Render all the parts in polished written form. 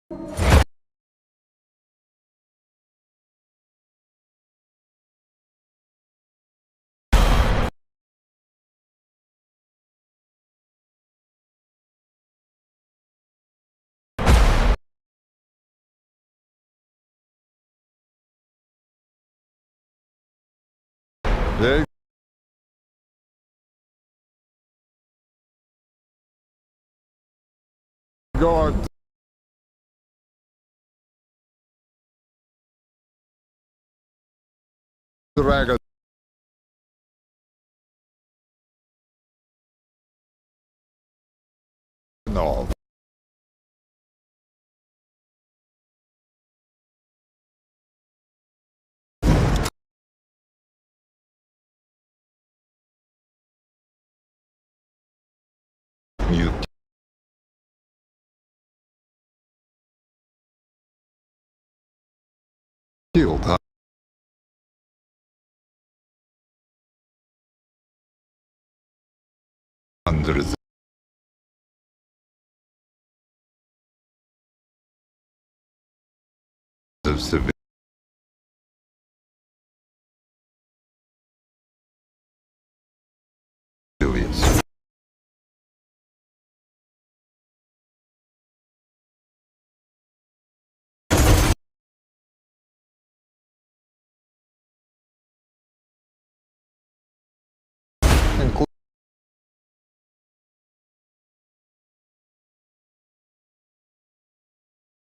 They go on Dragon. No. You killed her. Hundreds of civilians.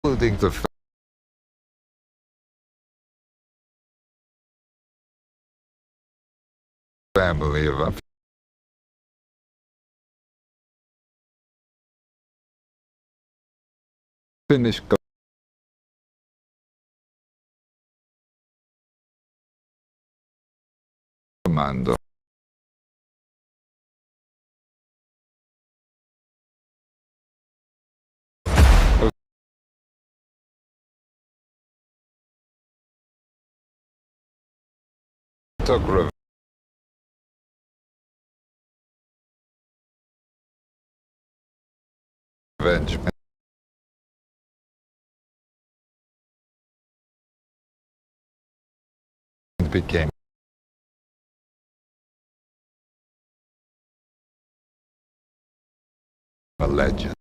Including the family of a Finnish commando. Took revenge and became a legend.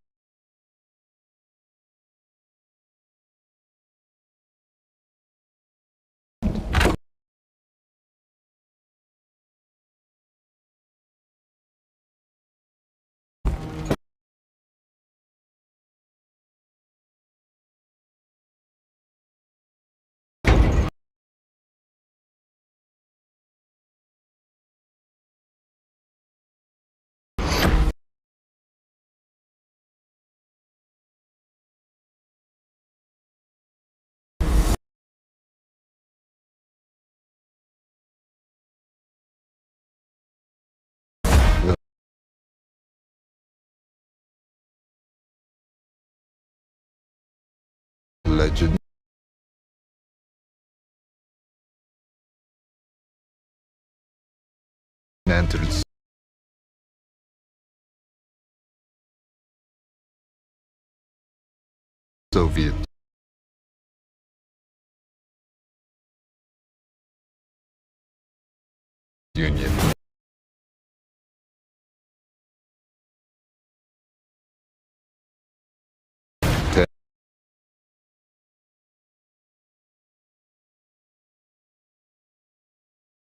The legend entered Soviet Union.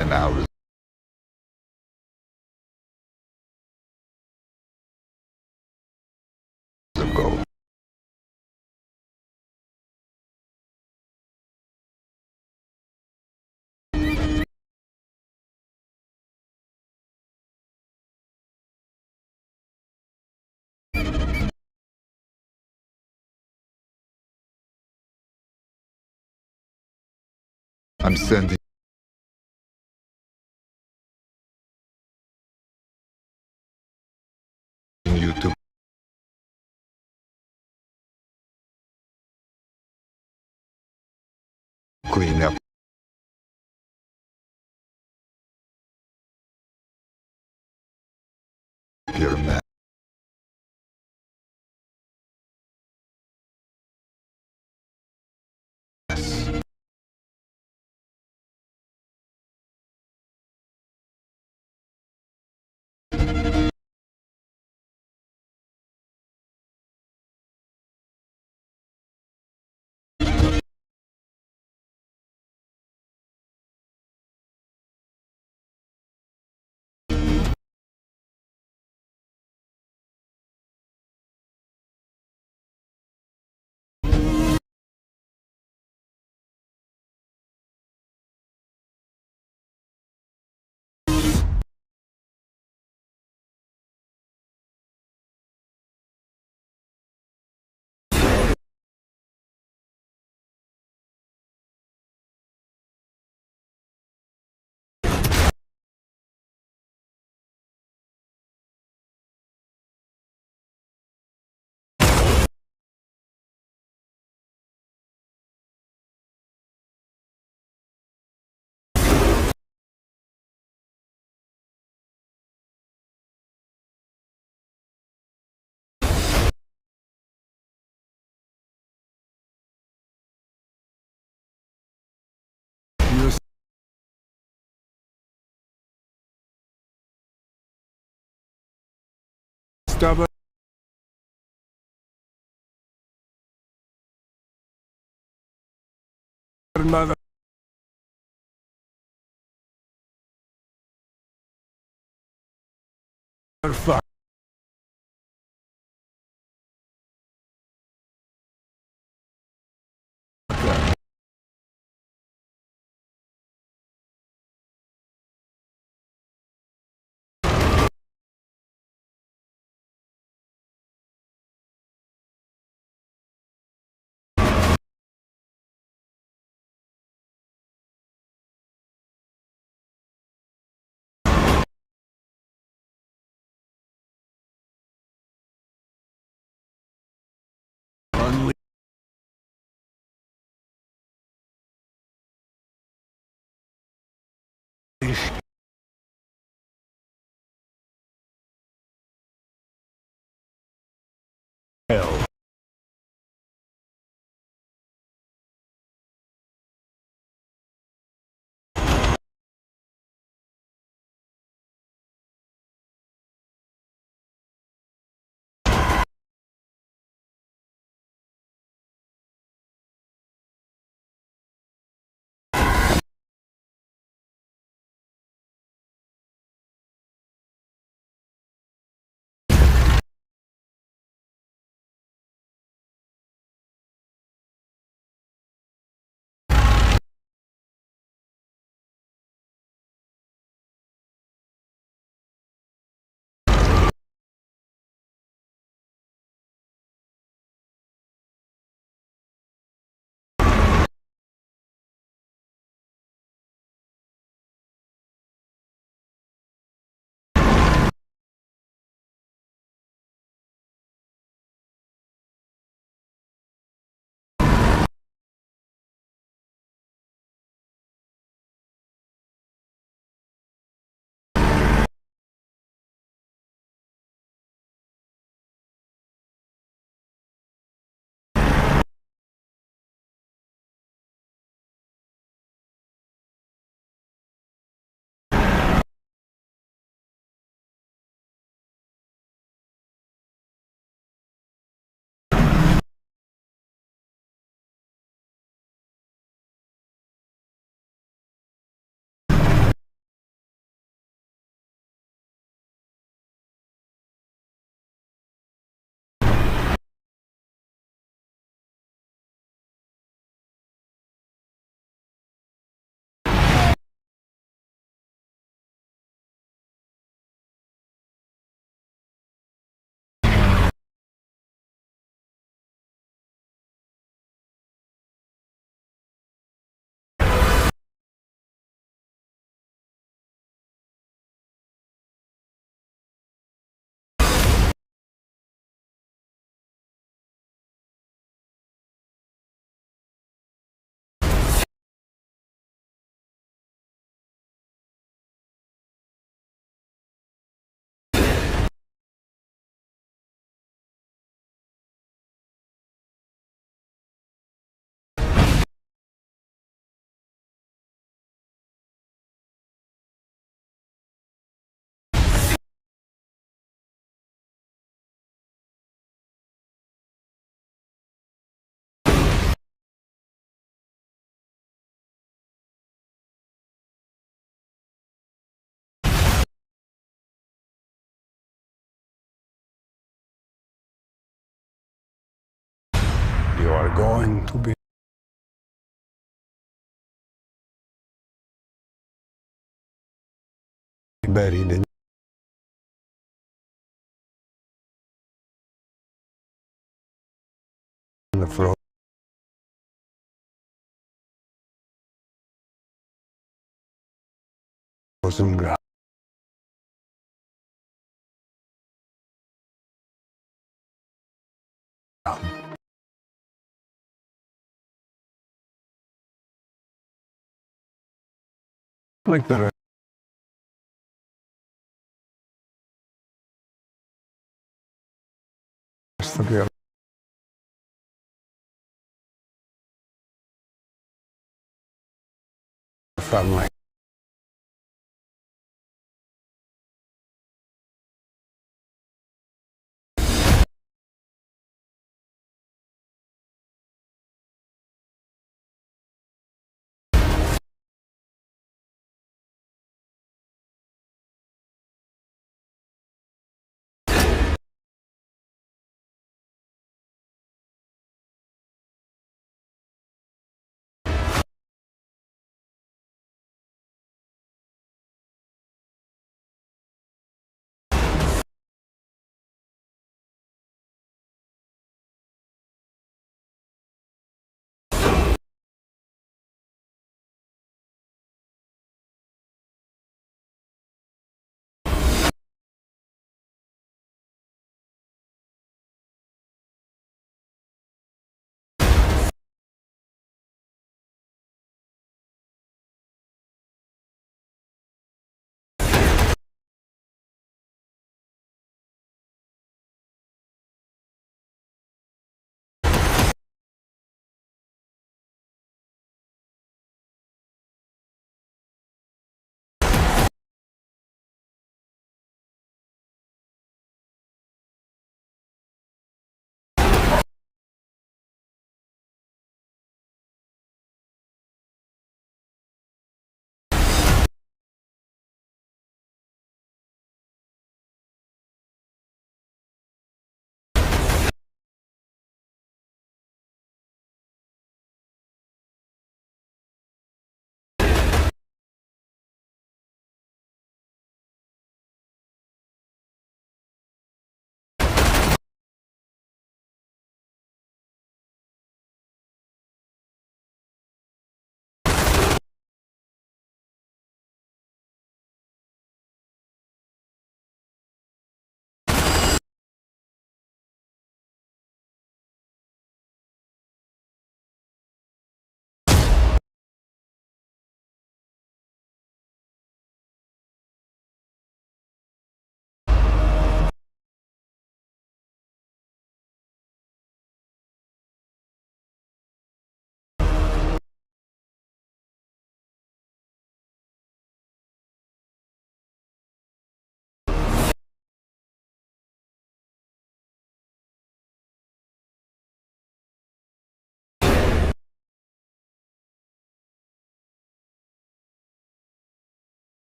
Ten hours ago. I'm sending you to clean up your mess. stubborn. Mother. Fuck. Unleash hell. You are going to be buried in the frozen ground. Like the rest of your family.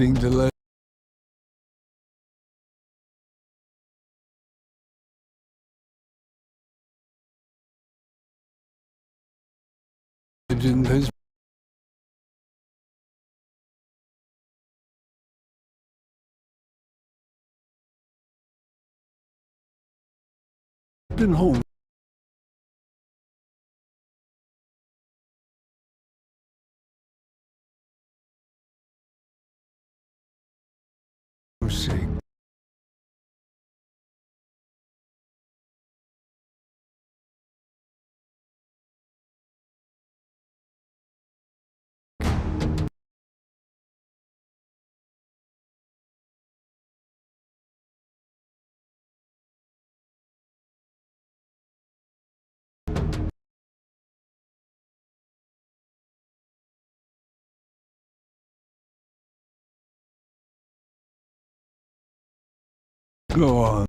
being delayed. Has been home. See. Go on.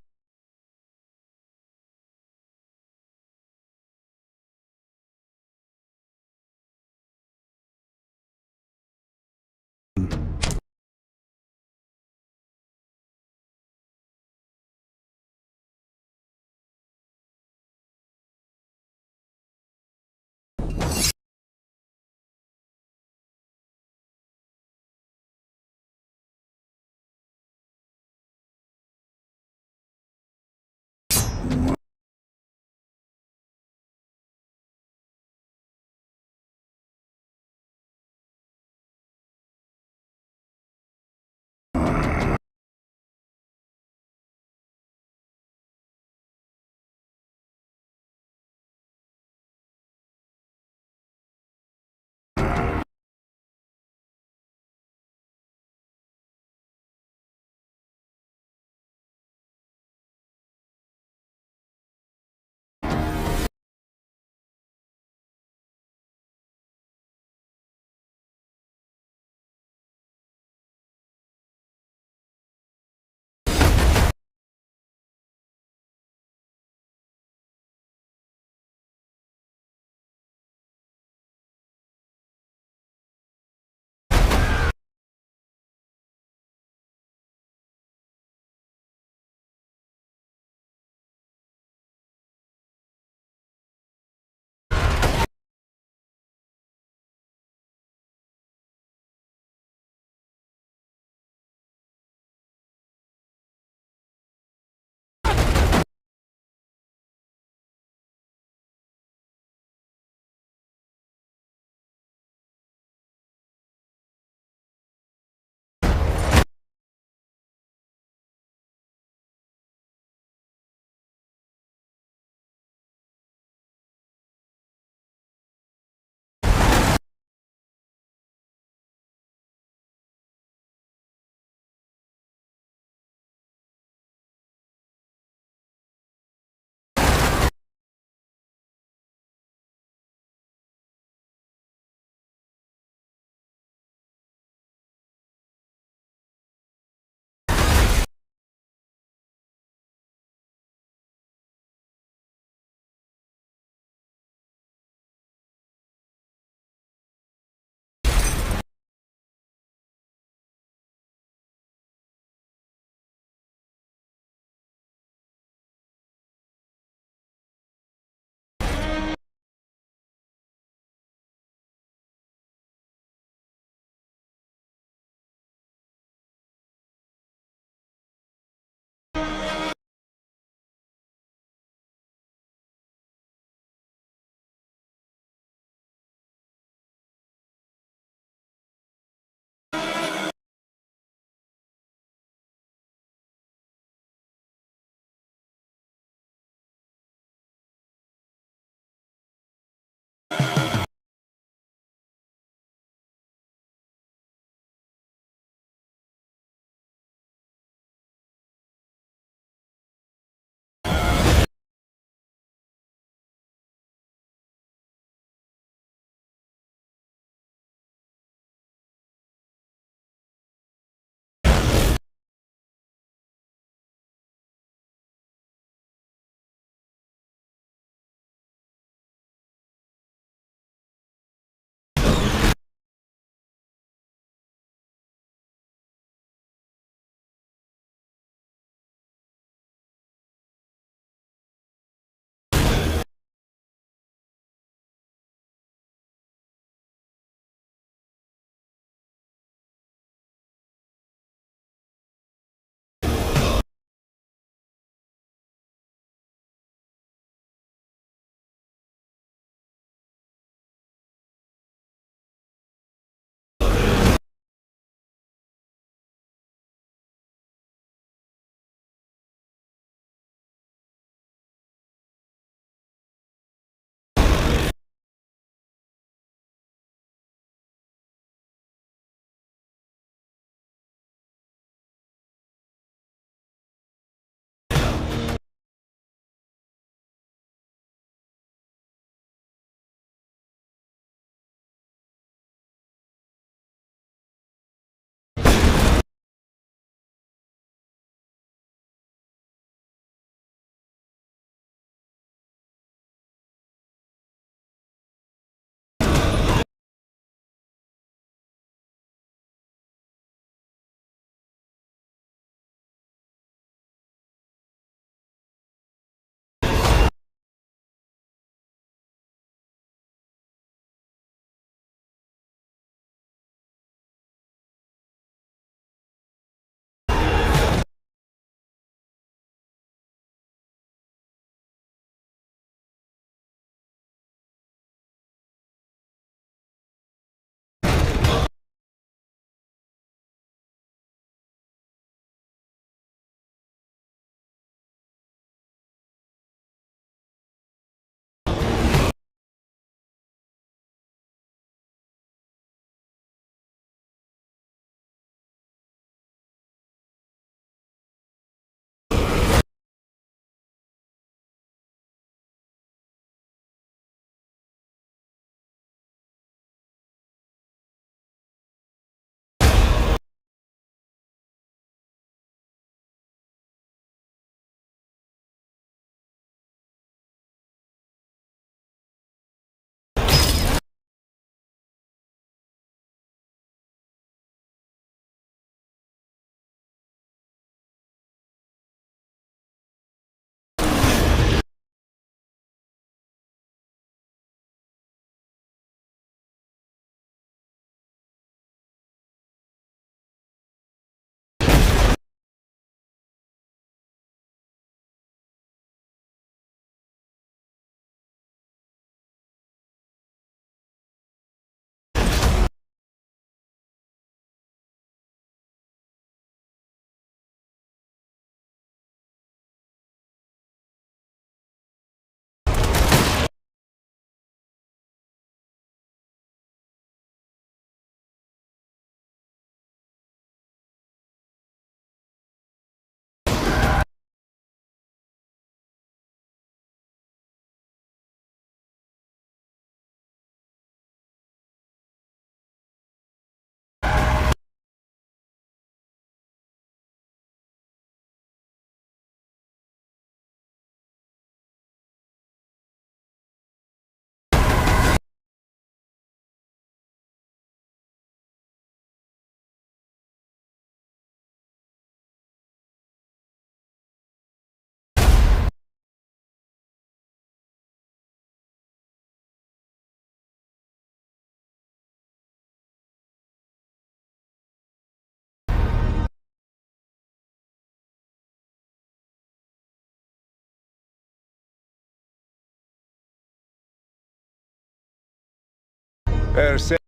They're saying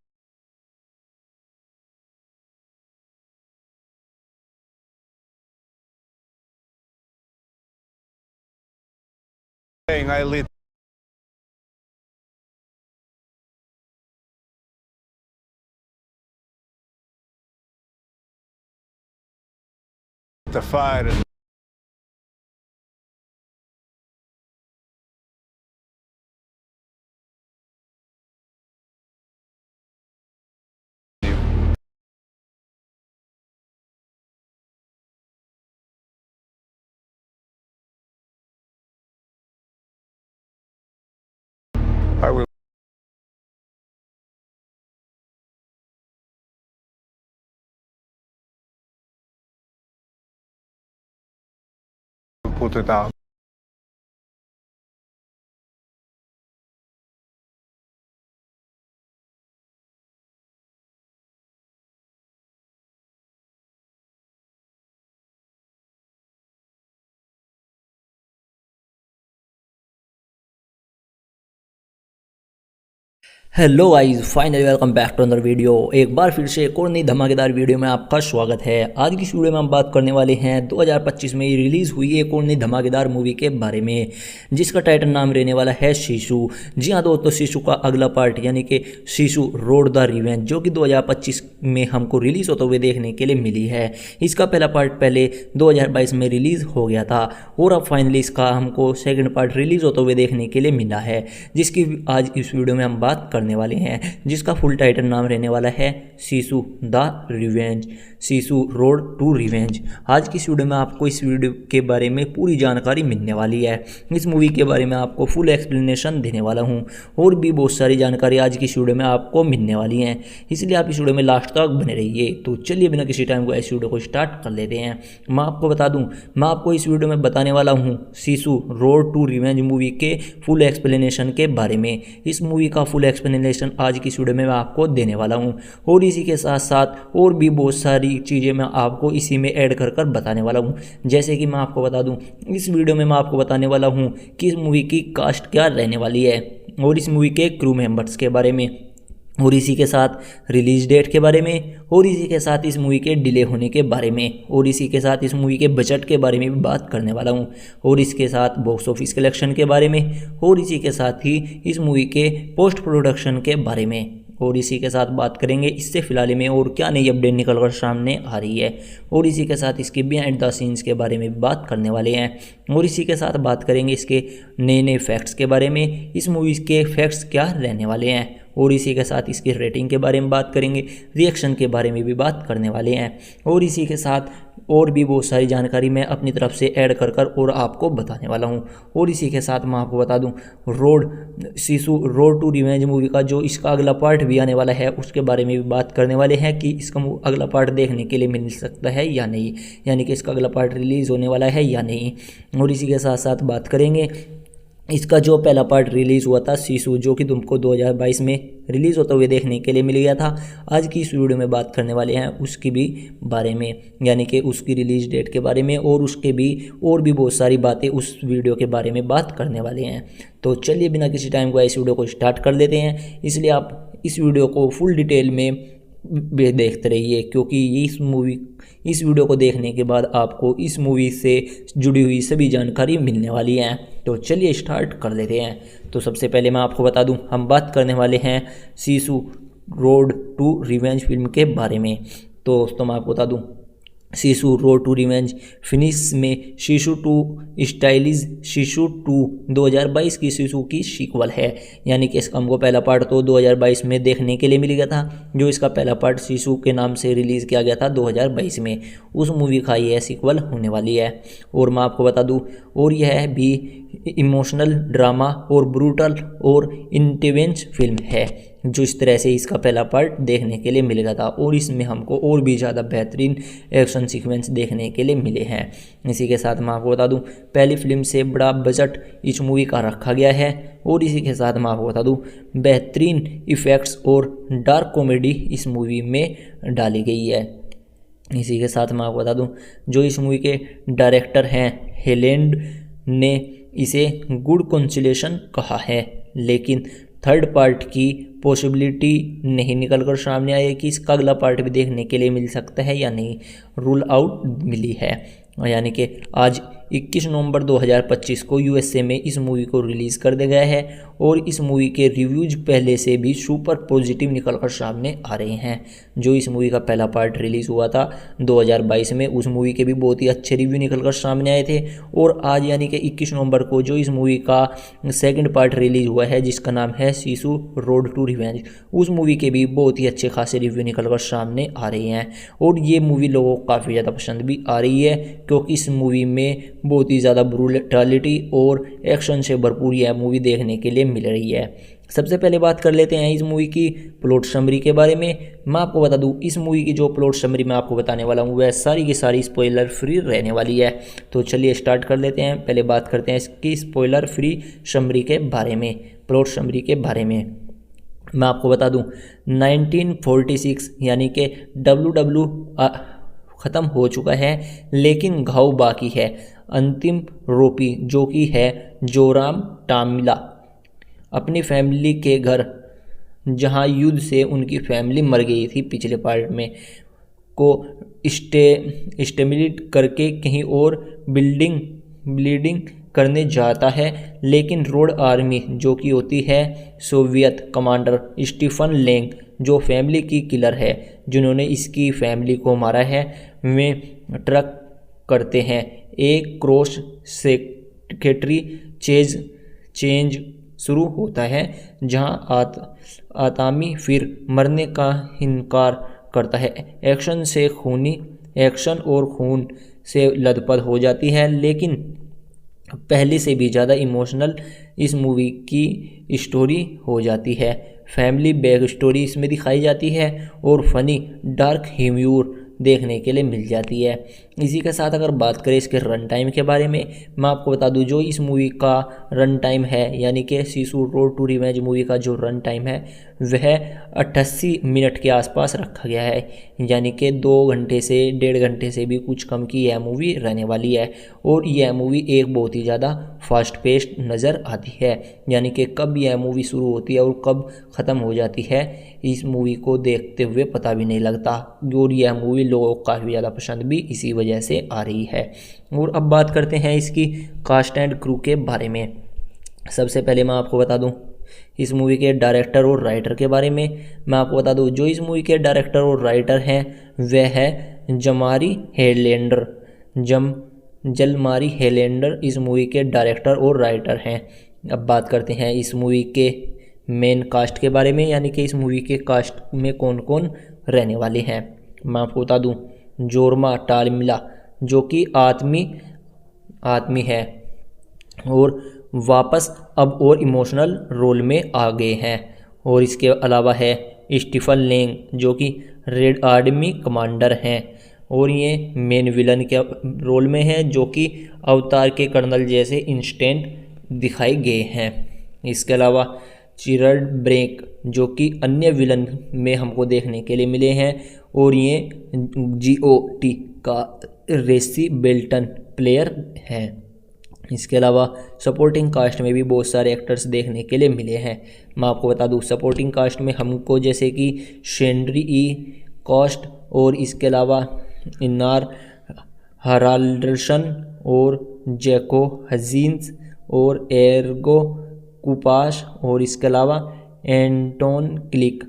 I lit the fire. I will put it out. Hello guys, finally welcome back to another video. एक बार फिर से एक और नई धमाकेदार video में आपका स्वागत है। आज की इस वीडियो में हम बात करने वाले हैं 2025 में रिलीज़ हुई एक और नई धमाकेदार मूवी के बारे में, जिसका टाइटल नाम रहने वाला है शिशु। जी हाँ दोस्तों, शिशु का अगला पार्ट यानी कि शिशु रोड द रिवेंज, जो कि 2025 में हमको रिलीज़ होते हुए देखने के लिए मिली है। इसका पहला पार्ट पहले 2022 में रिलीज़ हो गया था और अब फाइनली इसका हमको सेकेंड पार्ट रिलीज़ होते हुए देखने के लिए मिला है, जिसकी आज इस वीडियो में हम बात करने वाले हैं, जिसका फुल टाइटल नाम रहने वाला है शिशु द रिवेंज, शिशु रोड टू रिवेंज। आज की इस वीडियो में आपको इस वीडियो के बारे में पूरी जानकारी मिलने वाली है। इस मूवी के बारे में आपको फुल एक्सप्लेनेशन देने वाला हूं और भी बहुत सारी जानकारी आज की इस वीडियो में आपको मिलने वाली है, इसलिए आप इस वीडियो में लास्ट तक बने रहिए। तो चलिए बिना किसी टाइम को इस वीडियो को स्टार्ट कर लेते हैं। मैं आपको बता दूं, मैं आपको इस वीडियो में बताने वाला हूँ शिशु रोड टू रिवेंज मूवी के फुल एक्सप्लेनेशन के बारे में। इस मूवी का फुल एक्सप्लेनेशन आज की इस वीडियो में मैं आपको देने वाला हूं और इसी के साथ साथ और भी बहुत सारी चीज़ें मैं आपको इसी में ऐड कर बताने वाला हूं। जैसे कि मैं आपको बता दूं, इस वीडियो में मैं आपको बताने वाला हूं कि इस मूवी की कास्ट क्या रहने वाली है और इस मूवी के क्रू मेंबर्स के बारे में, और इसी के साथ रिलीज डेट के बारे में, और इसी के साथ इस मूवी के डिले होने के बारे में, और इसी के साथ इस मूवी के बजट के बारे में भी बात करने वाला हूं, और इसके साथ बॉक्स ऑफिस कलेक्शन के बारे में, और इसी के साथ ही इस मूवी के पोस्ट प्रोडक्शन के बारे में, और इसी के साथ बात करेंगे इससे फिलहाल में और क्या नई अपडेट निकल कर सामने आ रही है, और इसी के साथ इसके बिहाइंड द सीन्स के बारे में भी बात करने वाले हैं, और इसी के साथ बात करेंगे इसके नए नए फैक्ट्स के बारे में, इस मूवी के फैक्ट्स क्या रहने वाले हैं, और इसी के साथ इसकी रेटिंग के बारे में बात करेंगे, रिएक्शन के बारे में भी बात करने वाले हैं, और इसी के साथ और भी बहुत सारी जानकारी मैं अपनी तरफ से ऐड कर और आपको बताने वाला हूं। और इसी के साथ मैं आपको बता दूं, शिशु रोड टू रिवेंज मूवी का जो इसका अगला पार्ट भी आने वाला है उसके बारे में भी बात करने वाले हैं कि इसका अगला पार्ट देखने के लिए मिल सकता है या नहीं, यानी कि इसका अगला पार्ट रिलीज़ होने वाला है या नहीं। और इसी के साथ साथ बात करेंगे इसका जो पहला पार्ट रिलीज़ हुआ था शिशु, जो कि तुमको 2022 में रिलीज़ होते हुए देखने के लिए मिल गया था। आज की इस वीडियो में बात करने वाले हैं उसकी भी बारे में, यानी कि उसकी रिलीज़ डेट के बारे में, और उसके भी और भी बहुत सारी बातें उस वीडियो के बारे में बात करने वाले हैं। तो चलिए बिना किसी टाइम को इस वीडियो को स्टार्ट कर देते हैं। इसलिए आप इस वीडियो को फुल डिटेल में देखते रहिए, क्योंकि इस वीडियो को देखने के बाद आपको इस मूवी से जुड़ी हुई सभी जानकारी मिलने वाली है। तो चलिए स्टार्ट कर लेते हैं। तो सबसे पहले मैं आपको बता दूं, हम बात करने वाले हैं शिशु रोड टू रिवेंज फिल्म के बारे में। तो दोस्तों मैं आपको बता दूं, शिशु रोड टू रिवेंज फिनिश में शिशु टू स्टाइलिश शिशु 2 2022 की शिशु की सीक्वल है, यानी कि इसका हमको पहला पार्ट तो 2022 में देखने के लिए मिल गया था, जो इसका पहला पार्ट शिशु के नाम से रिलीज़ किया गया था 2022 में। उस मूवी का यह सीक्वल होने वाली है। और मैं आपको बता दूं, और यह भी इमोशनल ड्रामा और ब्रूटल और इंटेंस फिल्म है, जो इस तरह से इसका पहला पार्ट देखने के लिए मिलेगा था, और इसमें हमको और भी ज़्यादा बेहतरीन एक्शन सीक्वेंस देखने के लिए मिले हैं। इसी के साथ मैं आपको बता दूं, पहली फिल्म से बड़ा बजट इस मूवी का रखा गया है, और इसी के साथ मैं आपको बता दूं, बेहतरीन इफ़ेक्ट्स और डार्क कॉमेडी इस मूवी में डाली गई है। इसी के साथ मैं आपको बता दूं, जो इस मूवी के डायरेक्टर हैं हेलेंड ने इसे गुड कंसोलेशन कहा है, लेकिन थर्ड पार्ट की पॉसिबिलिटी नहीं निकल कर सामने आई है कि इसका अगला पार्ट भी देखने के लिए मिल सकता है या नहीं, रूल आउट मिली है। यानी कि आज 21 नवंबर 2025 को यूएसए में इस मूवी को रिलीज़ कर दिया गया है और इस मूवी के रिव्यूज पहले से भी सुपर पॉजिटिव निकल कर सामने आ रहे हैं। जो इस मूवी का पहला पार्ट रिलीज़ हुआ था 2022 में, उस मूवी के भी बहुत ही अच्छे रिव्यू निकल कर सामने आए थे। और आज यानी कि 21 नवंबर को जो इस मूवी का सेकंड पार्ट रिलीज़ हुआ है जिसका नाम है सिसु रोड टू रिवेंज, उस मूवी के भी बहुत ही अच्छे खासे रिव्यू निकल कर सामने आ रहे हैं। और ये मूवी लोगों को काफ़ी ज़्यादा पसंद भी आ रही है क्योंकि इस मूवी में बहुत ही ज़्यादा ब्रूटैलिटी और एक्शन से भरपूर यह मूवी देखने के लिए मिल रही है। सबसे पहले बात कर लेते हैं इस मूवी की प्लॉट समरी के बारे में। मैं आपको बता दूं इस मूवी की जो प्लॉट समरी मैं आपको बताने वाला हूं वह सारी की सारी स्पॉइलर फ्री रहने वाली है। तो चलिए स्टार्ट कर लेते हैं। पहले बात करते हैं इसकी स्पॉइलर फ्री समरी के बारे में, प्लॉट समरी के बारे में। मैं आपको बता दूं 1946 यानी कि WW ख़त्म हो चुका है लेकिन घाव बाकी है। अंतिम रोपी जो कि है जोराम टामिला अपनी फैमिली के घर, जहां युद्ध से उनकी फैमिली मर गई थी पिछले पार्ट में, को स्टेमिनेट करके कहीं और ब्लीडिंग करने जाता है। लेकिन रोड आर्मी जो कि होती है सोवियत कमांडर स्टीफन लेंग जो फैमिली की किलर है जिन्होंने इसकी फैमिली को मारा है, वे ट्रक करते हैं। एक क्रॉस सेक्रेटरी चेंज शुरू होता है जहां आतामी फिर मरने का इनकार करता है। एक्शन और खून से लथपथ हो जाती है लेकिन पहले से भी ज़्यादा इमोशनल इस मूवी की स्टोरी हो जाती है। फैमिली बैक स्टोरी इसमें दिखाई जाती है और फनी डार्क ह्यूमर देखने के लिए मिल जाती है। इसी के साथ अगर बात करें इसके रन टाइम के बारे में, मैं आपको बता दूं जो इस मूवी का रन टाइम है यानी कि Sisu road to revenge movie का जो रन टाइम है वह 88 मिनट के आसपास रखा गया है। यानी कि 2 घंटे से 1.5 घंटे से भी कुछ कम की यह मूवी रहने वाली है। और यह मूवी एक बहुत ही ज़्यादा फास्ट पेस्ड नज़र आती है, यानी कि कब यह मूवी शुरू होती है और कब ख़त्म हो जाती है इस मूवी को देखते हुए पता भी नहीं लगता। और यह मूवी लोगों को काफ़ी ज़्यादा पसंद भी इसी वजह से आ रही है। और अब बात करते हैं इसकी कास्ट एंड क्रू के बारे में। सबसे पहले मैं आपको बता दूं इस मूवी के डायरेक्टर और राइटर के बारे में। मैं आपको बता दूं जो इस मूवी के डायरेक्टर और राइटर हैं वह है जलमारी हेलेंडर इस मूवी के डायरेक्टर और राइटर हैं। अब बात करते हैं इस मूवी के मेन कास्ट के बारे में, यानी कि इस मूवी के कास्ट में कौन कौन रहने वाले हैं। मैं आपको बता दूं जोरमा टामिला जो कि आदमी है और वापस अब और इमोशनल रोल में आ गए हैं। और इसके अलावा है स्टीफन लेंग जो कि रेड आर्मी कमांडर हैं और ये मेन विलन के रोल में हैं जो कि अवतार के कर्नल जैसे इंस्टेंट दिखाए गए हैं। इसके अलावा चिरड ब्रेक जो कि अन्य विलन में हमको देखने के लिए मिले हैं और ये GOT का रेसी बेल्टन प्लेयर है। इसके अलावा सपोर्टिंग कास्ट में भी बहुत सारे एक्टर्स देखने के लिए मिले हैं। मैं आपको बता दूं सपोर्टिंग कास्ट में हमको जैसे कि शेंड्री कॉस्ट और इसके अलावा इनार हराल्डसन और जैको हजीन्स और एर्गो कुपाश और इसके अलावा एंटोन क्लिक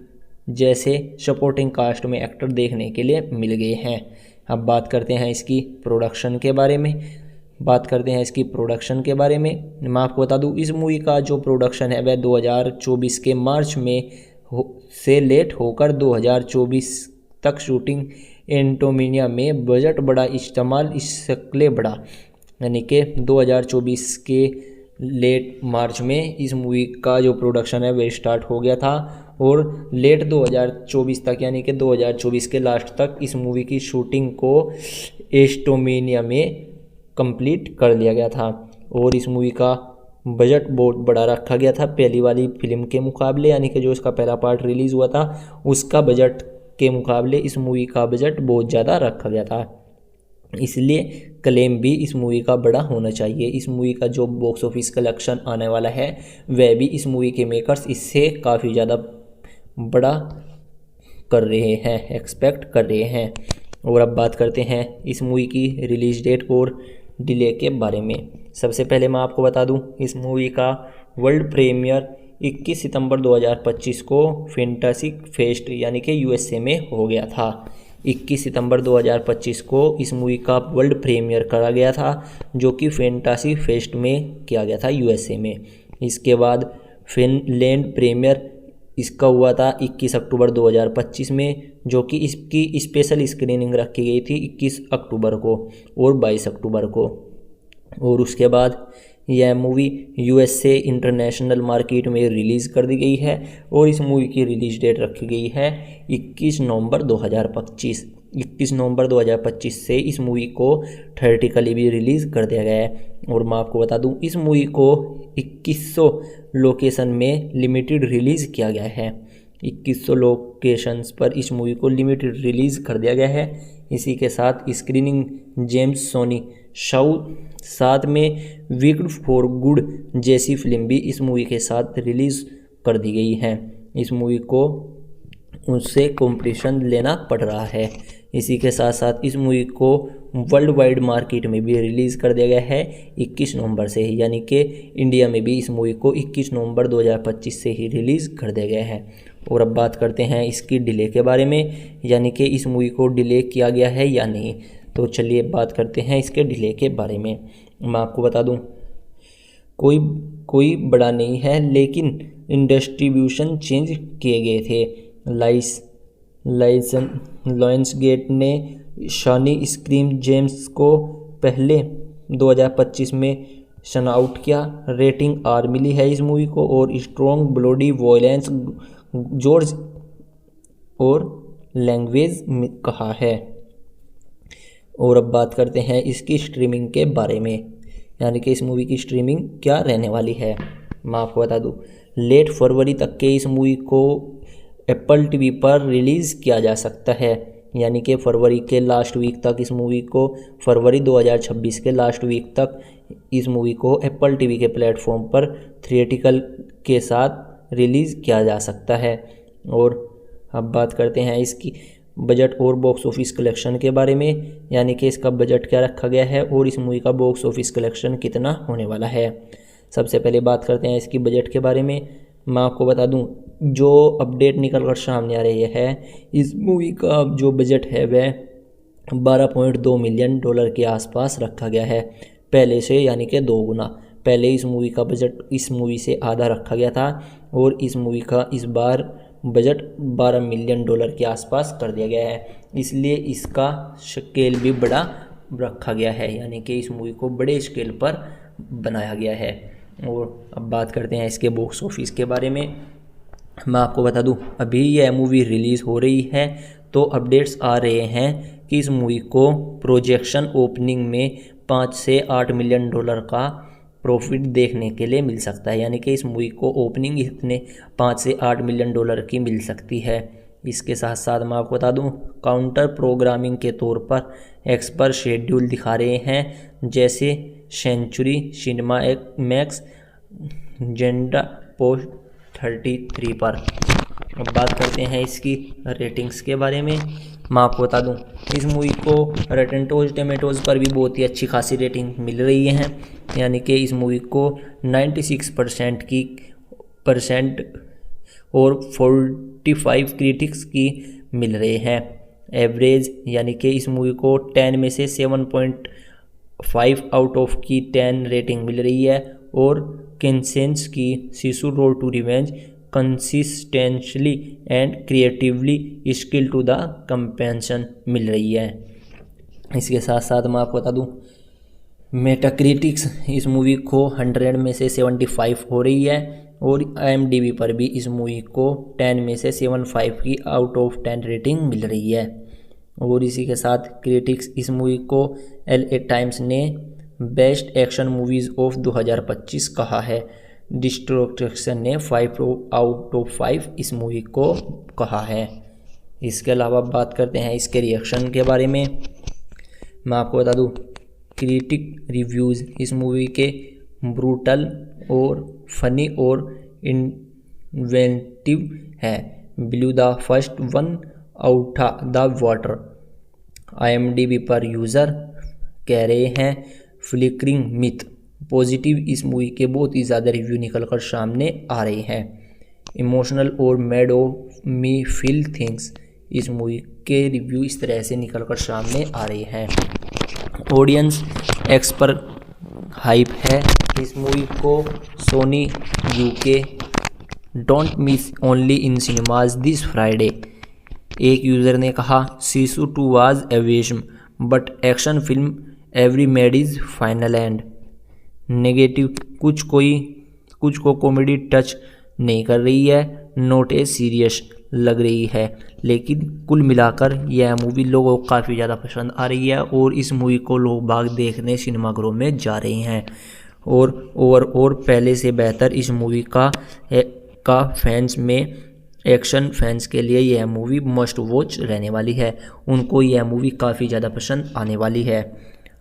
जैसे सपोर्टिंग कास्ट में एक्टर देखने के लिए मिल गए हैं। अब बात करते हैं इसकी प्रोडक्शन के बारे में। मैं आपको बता दूं इस मूवी का जो प्रोडक्शन है वह 2024 के मार्च में से लेट होकर 2024 तक शूटिंग एंटोमिनिया में बजट बड़ा इस्तेमाल इसलिए बढ़ा, यानी कि 2024 के लेट मार्च में इस मूवी का जो प्रोडक्शन है वह स्टार्ट हो गया था और लेट 2024 तक यानी कि 2024 के लास्ट तक इस मूवी की शूटिंग को एस्टोमिनिया में कंप्लीट कर लिया गया था। और इस मूवी का बजट बहुत बड़ा रखा गया था पहली वाली फिल्म के मुकाबले, यानी कि जो इसका पहला पार्ट रिलीज़ हुआ था उसका बजट के मुकाबले इस मूवी का बजट बहुत ज़्यादा रखा गया था। इसलिए क्लेम भी इस मूवी का बड़ा होना चाहिए। इस मूवी का जो बॉक्स ऑफिस कलेक्शन आने वाला है वह भी इस मूवी के मेकर्स इससे काफ़ी ज़्यादा बड़ा कर रहे हैं, एक्सपेक्ट कर रहे हैं। और अब बात करते हैं इस मूवी की रिलीज डेट और डिले के बारे में। सबसे पहले मैं आपको बता दूं, इस मूवी का वर्ल्ड प्रीमियर 21 सितंबर 2025 को फैंटास्टिक फेस्ट यानी कि यूएसए में हो गया था। 21 सितंबर 2025 को इस मूवी का वर्ल्ड प्रीमियर करा गया था, जो कि फैंटास्टिक फेस्ट में किया गया था यूएसए में। इसके बाद फिनलैंड प्रीमियर इसका हुआ था 21 अक्टूबर 2025 में, जो कि इसकी स्पेशल स्क्रीनिंग रखी गई थी 21 अक्टूबर को और 22 अक्टूबर को। और उसके बाद यह मूवी यूएसए इंटरनेशनल मार्केट में रिलीज़ कर दी गई है और इस मूवी की रिलीज डेट रखी गई है 21 नवंबर 2025। 21 नवंबर 2025 से इस मूवी को थिएट्रिकली भी रिलीज़ कर दिया गया है। और मैं आपको बता दूं, इस मूवी को 2100 लोकेशन में लिमिटेड रिलीज़ किया गया है। 2100 लोकेशंस पर इस मूवी को लिमिटेड रिलीज़ कर दिया गया है। इसी के साथ स्क्रीनिंग जेम्स सोनी शाउ साथ में विक्ड फॉर गुड जैसी फिल्म भी इस मूवी के साथ रिलीज़ कर दी गई है। इस मूवी को उससे कंपटीशन लेना पड़ रहा है। इसी के साथ साथ इस मूवी को वर्ल्ड वाइड मार्केट में भी रिलीज़ कर दिया गया है 21 नवंबर से ही, यानी कि इंडिया में भी इस मूवी को 21 नवंबर 2025 से ही रिलीज़ कर दिया गया है। और अब बात करते हैं इसकी डिले के बारे में, यानी कि इस मूवी को डिले किया गया है या नहीं। तो चलिए बात करते हैं इसके डिले के बारे में। मैं आपको बता दूं, कोई बड़ा नहीं है, लेकिन डिस्ट्रीब्यूशन चेंज किए गए थे। लायंस गेट ने शॉनी स्क्रीम जेम्स को पहले 2025 में शन आउट किया। रेटिंग R मिली है इस मूवी को और स्ट्रॉन्ग ब्लडी वॉयलेंस जॉर्ज और लैंग्वेज कहा है। और अब बात करते हैं इसकी स्ट्रीमिंग के बारे में, यानी कि इस मूवी की स्ट्रीमिंग क्या रहने वाली है। मैं आपको बता दूं, लेट फरवरी तक के इस मूवी को एप्पल टीवी पर रिलीज़ किया जा सकता है, यानी कि फरवरी के लास्ट वीक तक इस मूवी को, फरवरी 2026 के लास्ट वीक तक इस मूवी को एप्पल टीवी के प्लेटफॉर्म पर थिएट्रिकल के साथ रिलीज़ किया जा सकता है। और अब बात करते हैं इसकी बजट और बॉक्स ऑफिस कलेक्शन के बारे में, यानी कि इसका बजट क्या रखा गया है और इस मूवी का बॉक्स ऑफिस कलेक्शन कितना होने वाला है। सबसे पहले बात करते हैं इसकी बजट के बारे में। मैं आपको बता दूं, जो अपडेट निकल कर सामने आ रही है, इस मूवी का जो बजट है वह 12.2 मिलियन डॉलर के आसपास रखा गया है पहले से, यानी कि 2 गुना। पहले इस मूवी का बजट इस मूवी से आधा रखा गया था और इस मूवी का इस बार बजट 12 मिलियन डॉलर के आसपास कर दिया गया है, इसलिए इसका स्केल भी बड़ा रखा गया है, यानी कि इस मूवी को बड़े स्केल पर बनाया गया है। और अब बात करते हैं इसके बॉक्स ऑफिस के बारे में। मैं आपको बता दूं, अभी यह मूवी रिलीज़ हो रही है तो अपडेट्स आ रहे हैं कि इस मूवी को प्रोजेक्शन ओपनिंग में 5 से 8 मिलियन डॉलर का प्रॉफिट देखने के लिए मिल सकता है, यानी कि इस मूवी को ओपनिंग इतने 5 से 8 मिलियन डॉलर की मिल सकती है। इसके साथ साथ मैं आपको बता दूं, काउंटर प्रोग्रामिंग के तौर पर एक्सपर्ट शेड्यूल दिखा रहे हैं, जैसे सेंचुरी सिनेमा मैक्स जेंडा पोस्ट 33 पर। अब बात करते हैं इसकी रेटिंग्स के बारे में। मैं आपको बता दूं, इस मूवी को रॉटेन टोमेटोज़ पर भी बहुत ही अच्छी खासी रेटिंग मिल रही है, यानी कि इस मूवी को 96% और 45 क्रिटिक्स की मिल रहे हैं। एवरेज यानी कि इस मूवी को 10 में से 7.5 आउट ऑफ की 10 रेटिंग मिल रही है और कंसेंस की Sisu road to revenge consistently and creatively skill to the compassion मिल रही है। इसके साथ साथ मैं आपको बता दूं, मेटाक्रिटिक्स इस मूवी को 100 में से 75 हो रही है और IMDb पर भी इस मूवी को 10 में से 75 की आउट ऑफ 10 रेटिंग मिल रही है। और इसी के साथ क्रिटिक्स इस मूवी को LA टाइम्स ने बेस्ट एक्शन मूवीज़ ऑफ 2025 कहा है। डिस्ट्रक्शन ने 5 आउट ऑफ 5 इस मूवी को कहा है। इसके अलावा बात करते हैं इसके रिएक्शन के बारे में। मैं आपको बता दूं, क्रिटिक रिव्यूज़ इस मूवी के ब्रूटल और फनी और इन्वेंटिव है। Blue the first one out the water. IMDb पर यूज़र कह रहे हैं फ्लिकरिंग मिथ पॉजिटिव। इस मूवी के बहुत ही ज़्यादा रिव्यू निकल कर सामने आ रहे हैं। इमोशनल और made of me feel things इस मूवी के रिव्यू इस तरह से निकल कर सामने आ रहे हैं। ऑडियंस एक्स पर हाइप है इस मूवी को। Sony UK don't miss only in cinemas this Friday. एक यूज़र ने कहा Sisu 2 was awesome but action film every made is final and negative. कुछ को कॉमेडी टच नहीं कर रही है, नोट ए सीरियस लग रही है, लेकिन कुल मिलाकर यह मूवी लोगों को काफ़ी ज़्यादा पसंद आ रही है और इस मूवी को लोग बाग देखने सिनेमाघरों में जा रहे हैं। और पहले से बेहतर इस मूवी का फैंस में एक्शन फैंस के लिए यह मूवी मस्ट वॉच रहने वाली है। उनको यह मूवी काफ़ी ज़्यादा पसंद आने वाली है।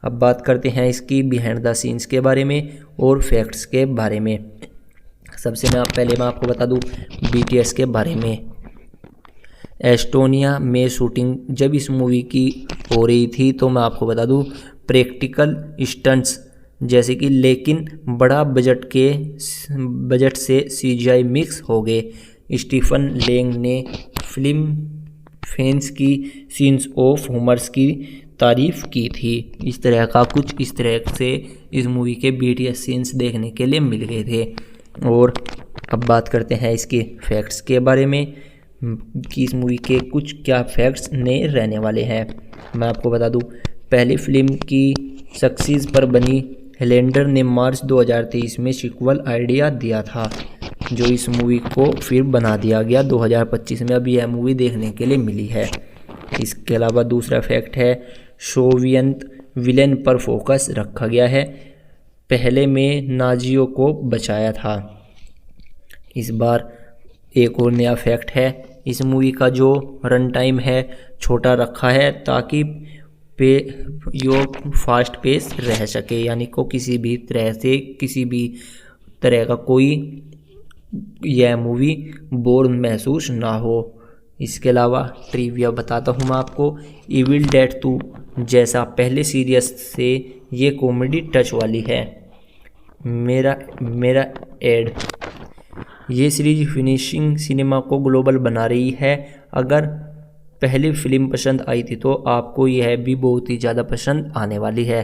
अब बात करते हैं इसकी बिहाइंड द सीन्स के बारे में और फैक्ट्स के बारे में। सबसे पहले मैं आपको बता दूं BTS के बारे में। एस्टोनिया में शूटिंग जब इस मूवी की हो रही थी तो मैं आपको बता दूं प्रैक्टिकल स्टंट्स जैसे कि, लेकिन बड़ा बजट से CGI मिक्स हो गए। स्टीफन लेंग ने फिल्म फैंस की सीन्स ऑफ ह्यूमर्स की तारीफ की थी। इस तरह से इस मूवी के BTS सीन्स देखने के लिए मिल गए थे। और अब बात करते हैं इसके फैक्ट्स के बारे में कि इस मूवी के कुछ क्या फैक्ट्स नए रहने वाले हैं। मैं आपको बता दूं पहली फिल्म की सक्सेस पर बनी हेलेंडर ने मार्च 2023 में सीक्वल आइडिया दिया था, जो इस मूवी को फिर बना दिया गया 2025 में। अब यह मूवी देखने के लिए मिली है। इसके अलावा दूसरा फैक्ट है सोवियत विलेन पर फोकस रखा गया है। पहले में नाजियों को बचाया था। इस बार एक और नया फैक्ट है इस मूवी का जो रन टाइम है छोटा रखा है ताकि फास्ट पेस रह सके, यानी को किसी भी तरह का कोई यह मूवी बोर महसूस ना हो। इसके अलावा ट्रिविया बताता हूँ मैं आपको। इविल डेड 2 जैसा पहले सीरीज से ये कॉमेडी टच वाली है। मेरा एड ये सीरीज फिनिशिंग सिनेमा को ग्लोबल बना रही है। अगर पहली फिल्म पसंद आई थी तो आपको यह भी बहुत ही ज़्यादा पसंद आने वाली है।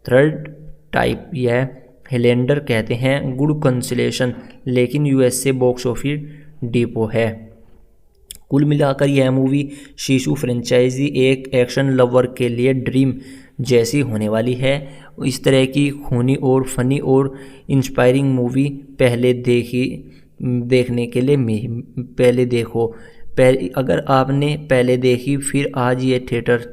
थर्ड टाइप यह हेलेंडर कहते हैं गुड कंसलेशन, लेकिन US से बॉक्स ऑफिस डिपो है। कुल मिलाकर यह मूवी शिशु फ्रेंचाइजी एक एक्शन लवर के लिए ड्रीम जैसी होने वाली है। इस तरह की खूनी और फनी और इंस्पायरिंग मूवी देखने के लिए पहले देखो। अगर आपने पहले देखी फिर आज ये थिएटर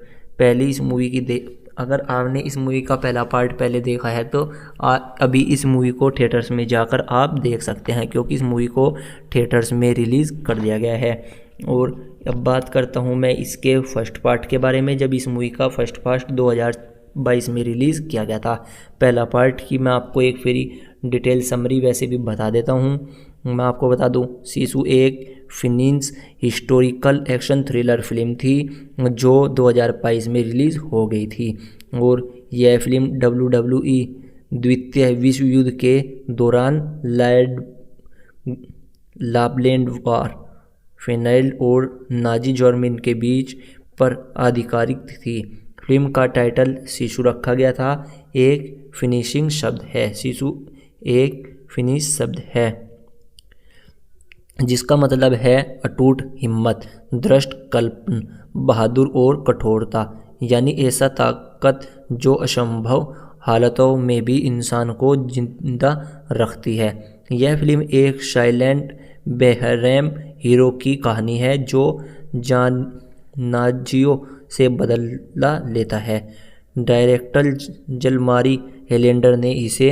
अगर आपने इस मूवी का पहला पार्ट पहले देखा है तो अभी इस मूवी को थिएटर्स में जाकर आप देख सकते हैं, क्योंकि इस मूवी को थिएटर्स में रिलीज़ कर दिया गया है। और अब बात करता हूं मैं इसके फर्स्ट पार्ट के बारे में। जब इस मूवी का फर्स्ट पार्ट 2022 में रिलीज़ किया गया था। पहला पार्ट की मैं आपको एक फेरी डिटेल समरी वैसे भी बता देता हूं। मैं आपको बता दूं सीसू एक finish historical action thriller film थी जो 2022 में रिलीज़ हो गई थी। और यह फिल्म WWE द्वितीय विश्व युद्ध के दौरान लापलैंड वार फिनाइल और नाजी जर्मनी के बीच पर आधिकारिक थी। फिल्म का टाइटल शिशु रखा गया था। एक फिनिशिंग शब्द है। शिशु एक फिनिश शब्द है जिसका मतलब है अटूट हिम्मत, दृढ़ कल्पन, बहादुर और कठोरता, यानी ऐसा ताकत जो असंभव हालतों में भी इंसान को जिंदा रखती है। यह फिल्म एक साइलेंट बेरहम हीरो की कहानी है जो नाजियों से बदला लेता है। डायरेक्टर जलमारी हेलेंडर ने इसे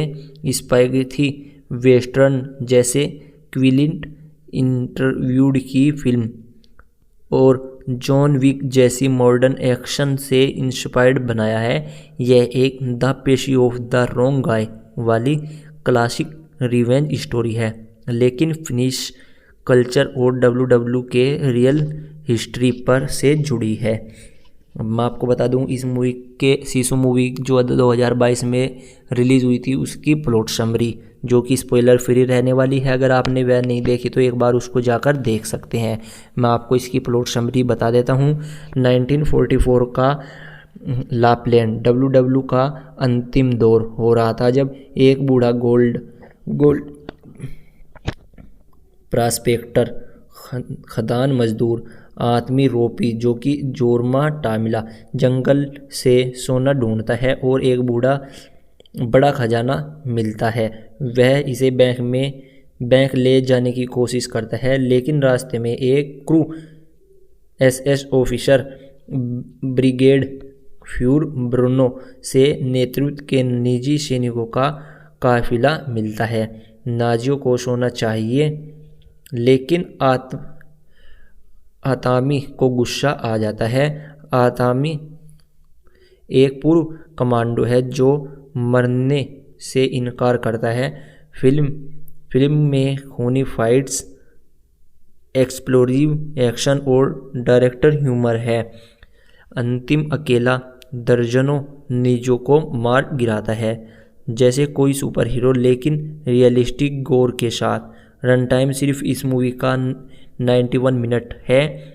स्पैगेटी वेस्टर्न जैसे क्विलिंट इंटरव्यूड की फिल्म और जॉन विक जैसी मॉडर्न एक्शन से इंस्पायर्ड बनाया है। यह एक द पेशी ऑफ द रॉन्ग गाय वाली क्लासिक रिवेंज स्टोरी है, लेकिन फिनिश कल्चर और डब्ल्यू के रियल हिस्ट्री पर से जुड़ी है। मैं आपको बता दूं, इस मूवी के सीसू मूवी जो 2022 में रिलीज़ हुई थी उसकी प्लॉट समरी, जो कि स्पॉइलर फ्री रहने वाली है। अगर आपने वह नहीं देखी तो एक बार उसको जाकर देख सकते हैं। मैं आपको इसकी प्लॉट समरी बता देता हूँ। 1944 का लापलैंड डब्ल्यू का अंतिम दौर हो रहा था, जब एक बूढ़ा गोल्ड प्रॉस्पेक्टर खदान मजदूर आदमी रोपी, जो कि जोरमा टामिला जंगल से सोना ढूंढता है और एक बड़ा खजाना मिलता है। वह इसे बैंक ले जाने की कोशिश करता है, लेकिन रास्ते में एक cruel SS officer Brigadeführer Bruno से नेतृत्व के निजी सैनिकों का काफिला मिलता है। नाजियों को सोना चाहिए, लेकिन आतामी को गुस्सा आ जाता है। आतामी एक पूर्व कमांडो है जो मरने से इनकार करता है। फिल्म में खूनी फाइट्स, एक्सप्लोसिव एक्शन और डायरेक्टर ह्यूमर है। अंतिम अकेला दर्जनों निजों को मार गिराता है जैसे कोई सुपर हीरो, लेकिन रियलिस्टिक गोर के साथ। रन टाइम सिर्फ इस मूवी का 91 मिनट है,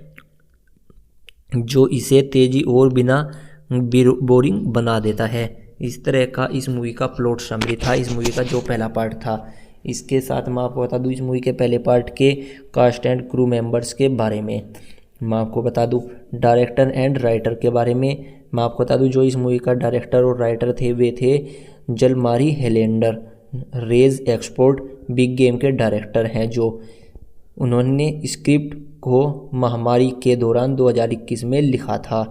जो इसे तेजी और बिना बोरिंग बना देता है। इस तरह का इस मूवी का प्लॉट समरी था, इस मूवी का जो पहला पार्ट था। इसके साथ मैं आपको बता दूं इस मूवी के पहले पार्ट के कास्ट एंड क्रू मेंबर्स के बारे में। मैं आपको बता दूं डायरेक्टर एंड राइटर के बारे में। मैं आपको बता दूं जो इस मूवी का डायरेक्टर और राइटर थे वे थे जलमारी Helander, raise export big game के डायरेक्टर हैं, जो उन्होंने स्क्रिप्ट को महामारी के दौरान 2021 में लिखा था।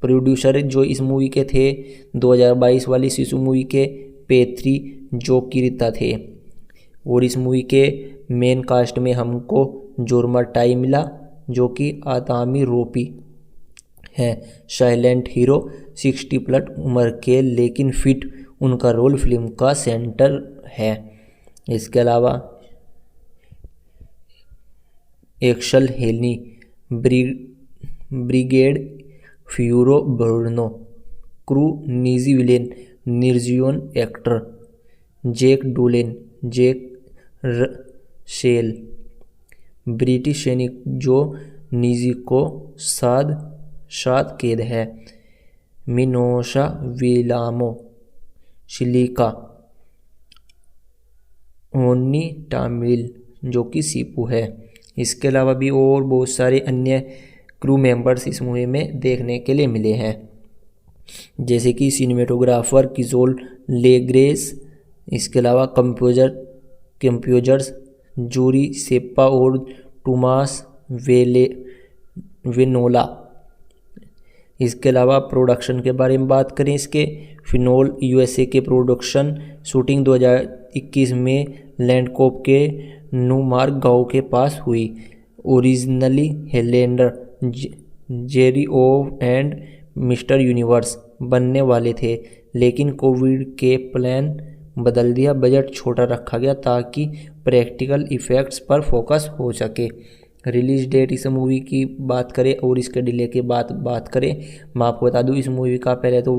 प्रोड्यूसर जो इस मूवी के थे 2022 वाली शिशु मूवी के पेथरी जोकिरिता थे। और इस मूवी के मेन कास्ट में हमको जोरमा टाइमिला, जो कि आतामी रोपी हैं, साइलेंट हीरो 60+ उम्र के, लेकिन फिट उनका रोल फिल्म का सेंटर है। इसके अलावा Aksel Hennie, Brigadeführer Bruno, cruel Nazi villain निर्जियोन actor, Jack Doolan, Jack Shell, British सैनिक जो निजी को साथ कैद है, मिनोशा विलामो, शिलिका, ओनी टामिल जो कि सीपू है। इसके अलावा भी और बहुत सारे अन्य क्रू मेंबर्स इस मूवी में देखने के लिए मिले हैं, जैसे कि सिनेमेटोग्राफर किजोल लेग्रेस। इसके अलावा कंप्यूजर्स जूरी सेप्पा और टूमास वेनोला। इसके अलावा प्रोडक्शन के बारे में बात करें, इसके फिनोल यूएसए के प्रोडक्शन शूटिंग 2021 में लैंडकोप के न्यूमार्क गांव के पास हुई। ओरिजिनली हेलेंडर जेरी ओव एंड मिस्टर यूनिवर्स बनने वाले थे, लेकिन कोविड के प्लान बदल दिया, बजट छोटा रखा गया ताकि प्रैक्टिकल इफ़ेक्ट्स पर फोकस हो सके। रिलीज डेट इस मूवी की बात करें और इसके डिले के बाद बात करें, मैं आपको बता दूं इस मूवी का पहले तो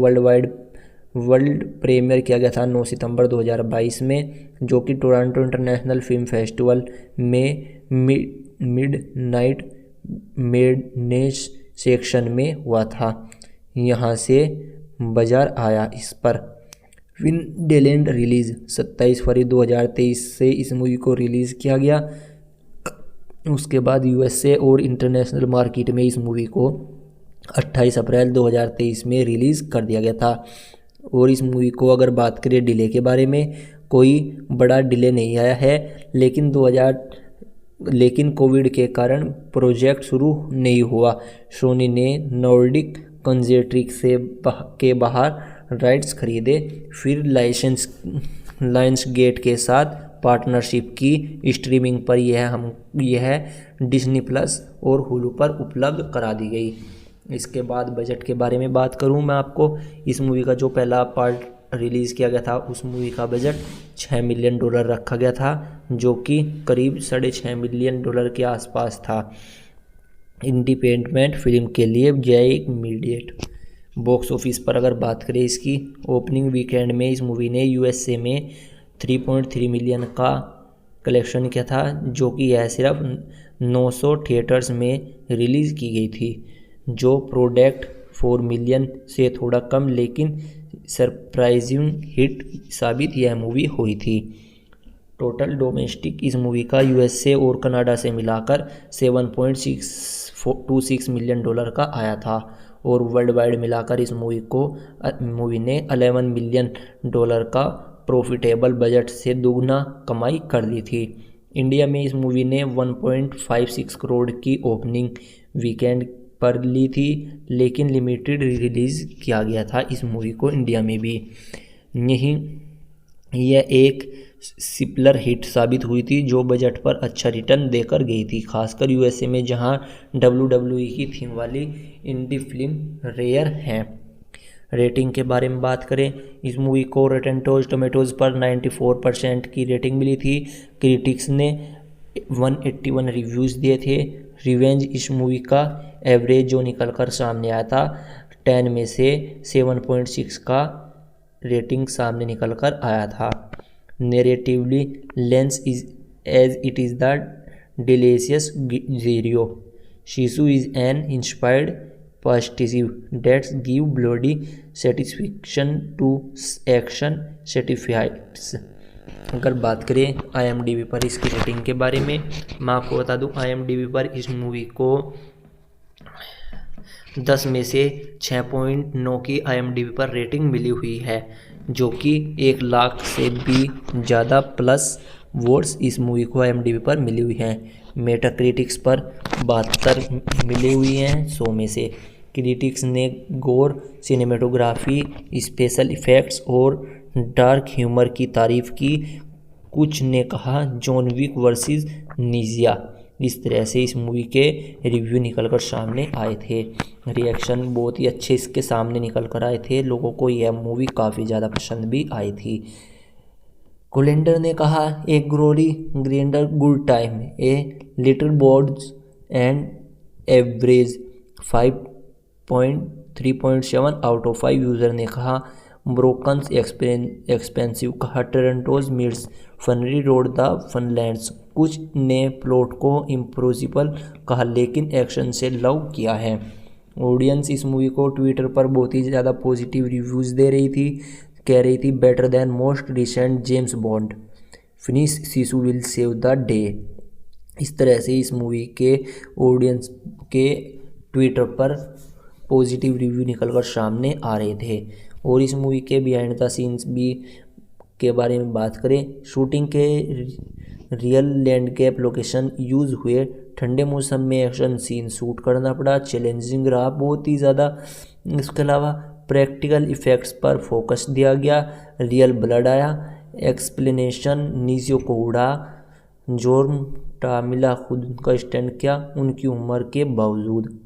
वर्ल्ड प्रीमियर किया गया था 9 सितंबर 2022 में, जो कि टोरंटो इंटरनेशनल फिल्म फेस्टिवल में मिडनाइट मैडनेस सेक्शन में हुआ था। यहाँ से बाजार आया इस पर। विंडेलैंड रिलीज़ 27 फरवरी 2023 से इस मूवी को रिलीज़ किया गया। उसके बाद यूएसए और इंटरनेशनल मार्केट में इस मूवी को 28 अप्रैल 2023 में रिलीज़ कर दिया गया था। और इस मूवी को अगर बात करें डिले के बारे में, कोई बड़ा डिले नहीं आया है, लेकिन कोविड के कारण प्रोजेक्ट शुरू नहीं हुआ। सोनी ने नॉर्डिक कंजेट्रिक के बाहर राइट्स खरीदे, फिर लायंस गेट के साथ पार्टनरशिप की स्ट्रीमिंग पर यह डिज्नी प्लस और हुलू पर उपलब्ध करा दी गई। इसके बाद बजट के बारे में बात करूं मैं आपको, इस मूवी का जो पहला पार्ट रिलीज़ किया गया था उस मूवी का बजट $6 मिलियन रखा गया था, जो कि करीब $6.5 मिलियन के आसपास था इंडिपेंडेंट फिल्म के लिए जय इमीडिएट। बॉक्स ऑफिस पर अगर बात करें इसकी ओपनिंग वीकेंड में इस मूवी ने यूएसए में 3.3 मिलियन का कलेक्शन किया था, जो कि यह सिर्फ 900 थिएटर्स में रिलीज़ की गई थी, जो प्रोडक्ट 4 मिलियन से थोड़ा कम लेकिन सरप्राइजिंग हिट साबित यह मूवी हुई थी। टोटल डोमेस्टिक इस मूवी का यूएसए और कनाडा से मिलाकर $7.26 मिलियन का आया था और वर्ल्ड वाइड मिलाकर इस मूवी ने $11 मिलियन का प्रॉफिटेबल बजट से दोगुना कमाई कर ली थी। इंडिया में इस मूवी ने 1.56 करोड़ की ओपनिंग वीकेंड पर ली थी, लेकिन लिमिटेड रिलीज़ किया गया था इस मूवी को इंडिया में भी। यह एक सिपलर हिट साबित हुई थी जो बजट पर अच्छा रिटर्न देकर गई थी, खासकर यूएसए में जहां WWE की थीम वाली इंडी फिल्म रेयर हैं। रेटिंग के बारे में बात करें, इस मूवी को रॉटेन टोमेटोज़ पर 94% की रेटिंग मिली थी। क्रिटिक्स ने 181 रिव्यूज़ दिए थे। रिवेंज इस मूवी का एवरेज जो निकल कर सामने आया था 10 में से 7.6 का रेटिंग सामने निकल कर आया था। Narratively lens is as it is the delicious zero Sisu is an inspired positive that's give bloody satisfaction to action certifieds. अगर बात करें IMDb पर इसकी रेटिंग के बारे में, मैं आपको बता दूं IMDb पर इस मूवी को 10 में से 6.9 की IMDb पर रेटिंग मिली हुई है, जो कि 1 लाख से भी ज़्यादा प्लस वोट्स इस मूवी को IMDb पर मिली हुई हैं। मेटाक्रिटिक्स पर 72 मिली हुई हैं 100 में से। क्रिटिक्स ने गोर, सिनेमेटोग्राफी, स्पेशल इफ़ेक्ट्स और डार्क ह्यूमर की तारीफ की। कुछ ने कहा जॉन विक वर्सेस निंजा। इस तरह से इस मूवी के रिव्यू निकल कर सामने आए थे। रिएक्शन बहुत ही अच्छे इसके सामने निकल कर आए थे, लोगों को यह मूवी काफ़ी ज़्यादा पसंद भी आई थी। कोलेंडर ने कहा a glory grinder good time a little boards and average 5.3.7 out of 5। User ने कहा ब्रोकन्स एक्सपेंसिव, कहा टोरंटोज मीट्स फनरी रोड द फनलैंड्स। कुछ ने प्लॉट को इम्पॉसिबल कहा लेकिन एक्शन से लव किया है। ऑडियंस इस मूवी को ट्विटर पर बहुत ही ज़्यादा पॉजिटिव रिव्यूज़ दे रही थी, कह रही थी better than most recent James bond, finish शिशु विल सेव द डे। इस तरह से इस मूवी के ऑडियंस के ट्विटर पर पॉजिटिव रिव्यू निकलकर सामने आ रहे थे। और इस मूवी के बिहाइंड द सीन्स भी के बारे में बात करें, शूटिंग के रियल लैंडस्केप लोकेशन यूज़ हुए, ठंडे मौसम में एक्शन सीन शूट करना पड़ा, चैलेंजिंग रहा बहुत ही ज़्यादा। इसके अलावा प्रैक्टिकल इफ़ेक्ट्स पर फोकस दिया गया, रियल ब्लड आया, एक्सप्लेनेशन निजियो को उड़ा, जॉन टामिला खुद का स्टैंड किया उनकी उम्र के बावजूद।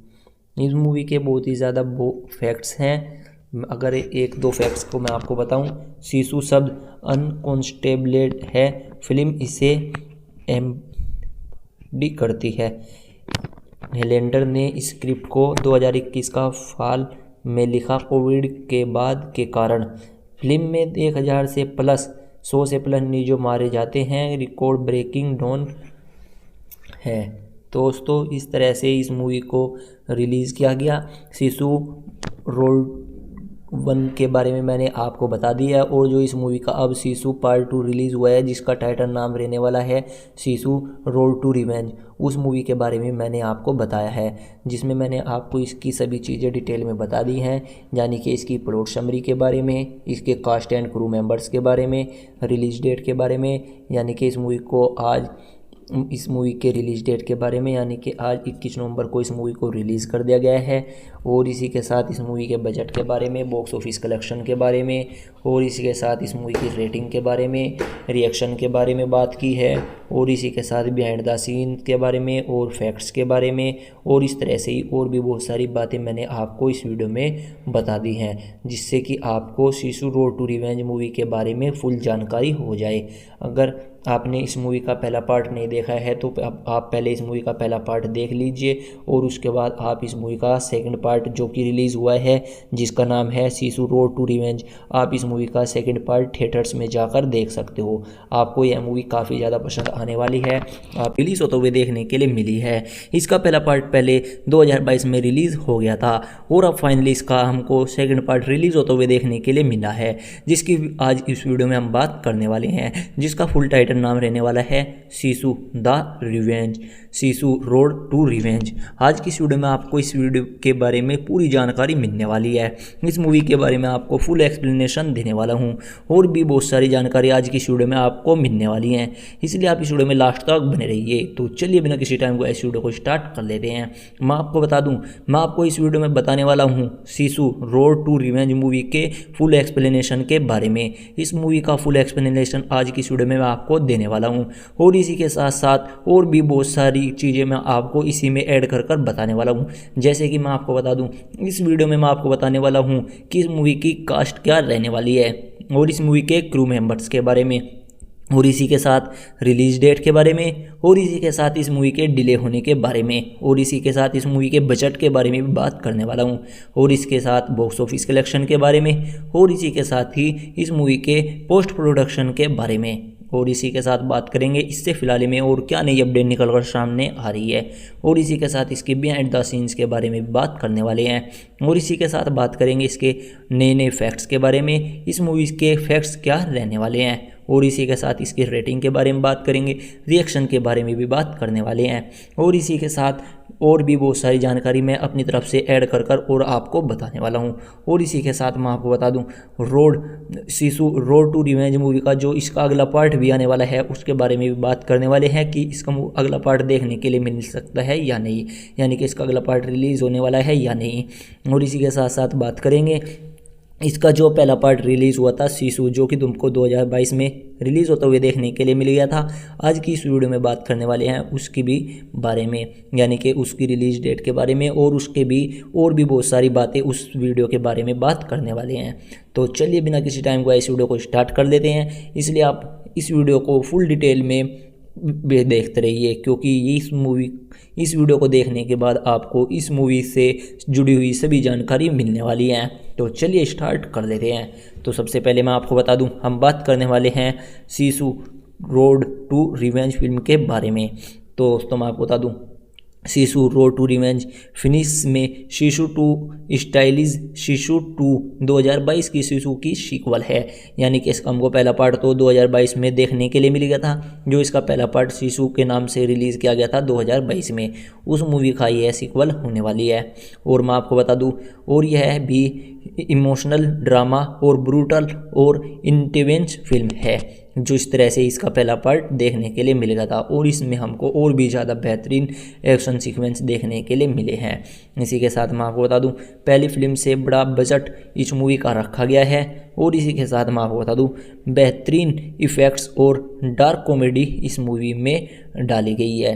इस मूवी के बहुत ही ज़्यादा फैक्ट्स हैं। अगर 1-2 फैक्ट्स को मैं आपको बताऊं, शिशु शब्द अनकॉन्स्टेबलेट है, फिल्म इसे एमडी करती है। हेलेंडर ने स्क्रिप्ट को 2021 का फाल में लिखा, कोविड के बाद के कारण फिल्म में 1000 से प्लस 100 से प्लस निजो मारे जाते हैं, रिकॉर्ड ब्रेकिंग डाउन है। दोस्तों इस तरह से इस मूवी को रिलीज़ किया गया। शिशु रोल 1 के बारे में मैंने आपको बता दिया, और जो इस मूवी का अब शिशु पार्ट 2 रिलीज़ हुआ है जिसका टाइटल नाम रहने वाला है शिशु रोड टू रिवेंज, उस मूवी के बारे में मैंने आपको बताया है, जिसमें मैंने आपको इसकी सभी चीज़ें डिटेल में बता दी हैं, यानी कि इसकी प्लॉट समरी के बारे में, इसके कास्ट एंड क्रू मेंबर्स के बारे में, रिलीज डेट के बारे में, यानी कि इस मूवी को आज इस मूवी के रिलीज़ डेट के बारे में, यानी कि आज 21 नवंबर को इस मूवी को रिलीज़ कर दिया गया है। और इसी के साथ इस मूवी के बजट के बारे में, बॉक्स ऑफिस कलेक्शन के बारे में, और इसी के साथ इस मूवी की रेटिंग के बारे में, रिएक्शन के बारे में बात की है, और इसी के साथ बिहाइंड द सीन के बारे में और फैक्ट्स के बारे में, और इस तरह से ही और भी बहुत सारी बातें मैंने आपको इस वीडियो में बता दी हैं, जिससे कि आपको Sissu road to revenge movie के बारे में फुल जानकारी हो जाए। अगर आपने इस मूवी का पहला पार्ट नहीं देखा है तो आप पहले इस मूवी का पहला पार्ट देख लीजिए, और उसके बाद आप इस मूवी का सेकंड पार्ट जो कि रिलीज़ हुआ है जिसका नाम है सीसू रोड टू रिवेंज, आप इस मूवी का सेकंड पार्ट थिएटर्स में जाकर देख सकते हो। आपको यह मूवी काफ़ी ज़्यादा पसंद आने वाली है, आप रिलीज़ होते हुए देखने के लिए मिली है। इसका पहला पार्ट पहले 2022 में रिलीज़ हो गया था, और अब फाइनली इसका हमको सेकंड पार्ट रिलीज़ होते हुए देखने के लिए मिला है, जिसकी आज इस वीडियो में हम बात करने वाले हैं, जिसका फुल टाइटल नाम रहने वाला है Sisu the revenge, Sisu road to revenge. आज की इस वीडियो में आपको इस वीडियो के बारे में पूरी जानकारी मिलने वाली है। इस मूवी के बारे में आपको फुल एक्सप्लेनेशन देने वाला हूं, और भी बहुत सारी जानकारी आज की इस वीडियो में आपको मिलने वाली है, इसलिए आप इस वीडियो में लास्ट तक बने रहिए। तो चलिए बिना किसी टाइम को इस वीडियो को स्टार्ट कर लेते हैं। मैं आपको बता दूं, मैं आपको इस वीडियो में बताने वाला हूँ Sissu road to revenge movie के फुल एक्सप्लेनेशन के बारे में। इस मूवी का फुल एक्सप्लेनेशन आज की इस वीडियो में मैं आपको देने वाला हूं, और इसी के साथ साथ और भी बहुत सारी चीज़ें मैं आपको इसी में ऐड कर बताने वाला हूं। जैसे कि मैं आपको बता दूं, इस वीडियो में मैं आपको बताने वाला हूं कि इस मूवी की कास्ट क्या रहने वाली है, और इस मूवी के क्रू मेंबर्स के बारे में, और इसी के साथ रिलीज डेट के बारे में, और इसी के साथ इस मूवी के डिले होने के बारे में, और इसी के साथ इस मूवी के बजट के बारे में भी बात करने वाला हूं, और इसके साथ बॉक्स ऑफिस कलेक्शन के बारे में, और इसी के साथ ही इस मूवी के पोस्ट प्रोडक्शन के बारे में, और इसी के साथ बात करेंगे इससे फिलहाल में और क्या नई अपडेट निकल कर सामने आ रही है, और इसी के साथ इसके बिहाइंड द सीन्स के बारे में भी बात करने वाले हैं, और इसी के साथ बात करेंगे इसके नए नए फैक्ट्स के बारे में, इस मूवी के फैक्ट्स क्या रहने वाले हैं, और इसी के साथ इसकी रेटिंग के बारे में बात करेंगे, रिएक्शन के बारे में भी बात करने वाले हैं, और इसी के साथ और भी बहुत सारी जानकारी मैं अपनी तरफ से ऐड कर और आपको बताने वाला हूं। और इसी के साथ मैं आपको बता दूं, Sissu road to revenge movie का जो इसका अगला पार्ट भी आने वाला है उसके बारे में भी बात करने वाले हैं कि इसका अगला पार्ट देखने के लिए मिल सकता है या नहीं, यानी कि इसका अगला पार्ट रिलीज़ होने वाला है या नहीं। और इसी के साथ साथ बात करेंगे इसका जो पहला पार्ट रिलीज़ हुआ था सीसू, जो कि तुमको 2022 में रिलीज़ होते हुए देखने के लिए मिल गया था। आज की इस वीडियो में बात करने वाले हैं उसकी भी बारे में, यानी कि उसकी रिलीज़ डेट के बारे में, और उसके भी और भी बहुत सारी बातें उस वीडियो के बारे में बात करने वाले हैं। तो चलिए बिना किसी टाइम को इस वीडियो को स्टार्ट कर देते हैं। इसलिए आप इस वीडियो को फुल डिटेल में देखते रहिए, क्योंकि इस वीडियो को देखने के बाद आपको इस मूवी से जुड़ी हुई सभी जानकारी मिलने वाली है। तो चलिए स्टार्ट कर लेते हैं। तो सबसे पहले मैं आपको बता दूं, हम बात करने वाले हैं Sissu road to revenge film के बारे में। तो दोस्तों मैं आपको बता दूं, Sissu road to revenge finish में सीसू टू स्टाइलिश सीसू 2 2022 की सीसू की सीक्वल है, यानी कि इसका हमको पहला पार्ट तो 2022 में देखने के लिए मिल गया था, जो इसका पहला पार्ट सीसू के नाम से रिलीज़ किया गया था 2022 में, उस मूवी का यह सीक्वल होने वाली है। और मैं आपको बता दूं, और यह भी इमोशनल ड्रामा और ब्रूटल और इंटेंस फिल्म है, जो इस तरह से इसका पहला पार्ट देखने के लिए मिल गया था, और इसमें हमको और भी ज़्यादा बेहतरीन एक्शन सीक्वेंस देखने के लिए मिले हैं। इसी के साथ मैं आपको बता दूं, पहली फिल्म से बड़ा बजट इस मूवी का रखा गया है, और इसी के साथ मैं आपको बता दूं, बेहतरीन इफ़ेक्ट्स और डार्क कॉमेडी इस मूवी में डाली गई है।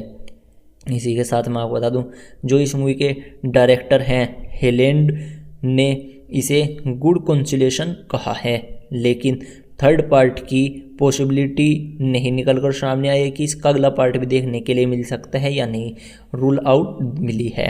इसी के साथ मैं आपको बता दूं, जो इस मूवी के डायरेक्टर हैं हेलेंड ने इसे गुड कंसोलेशन कहा है, लेकिन थर्ड पार्ट की पॉसिबिलिटी नहीं निकल कर सामने आई है कि इसका अगला पार्ट भी देखने के लिए मिल सकता है या नहीं, रूल आउट मिली है।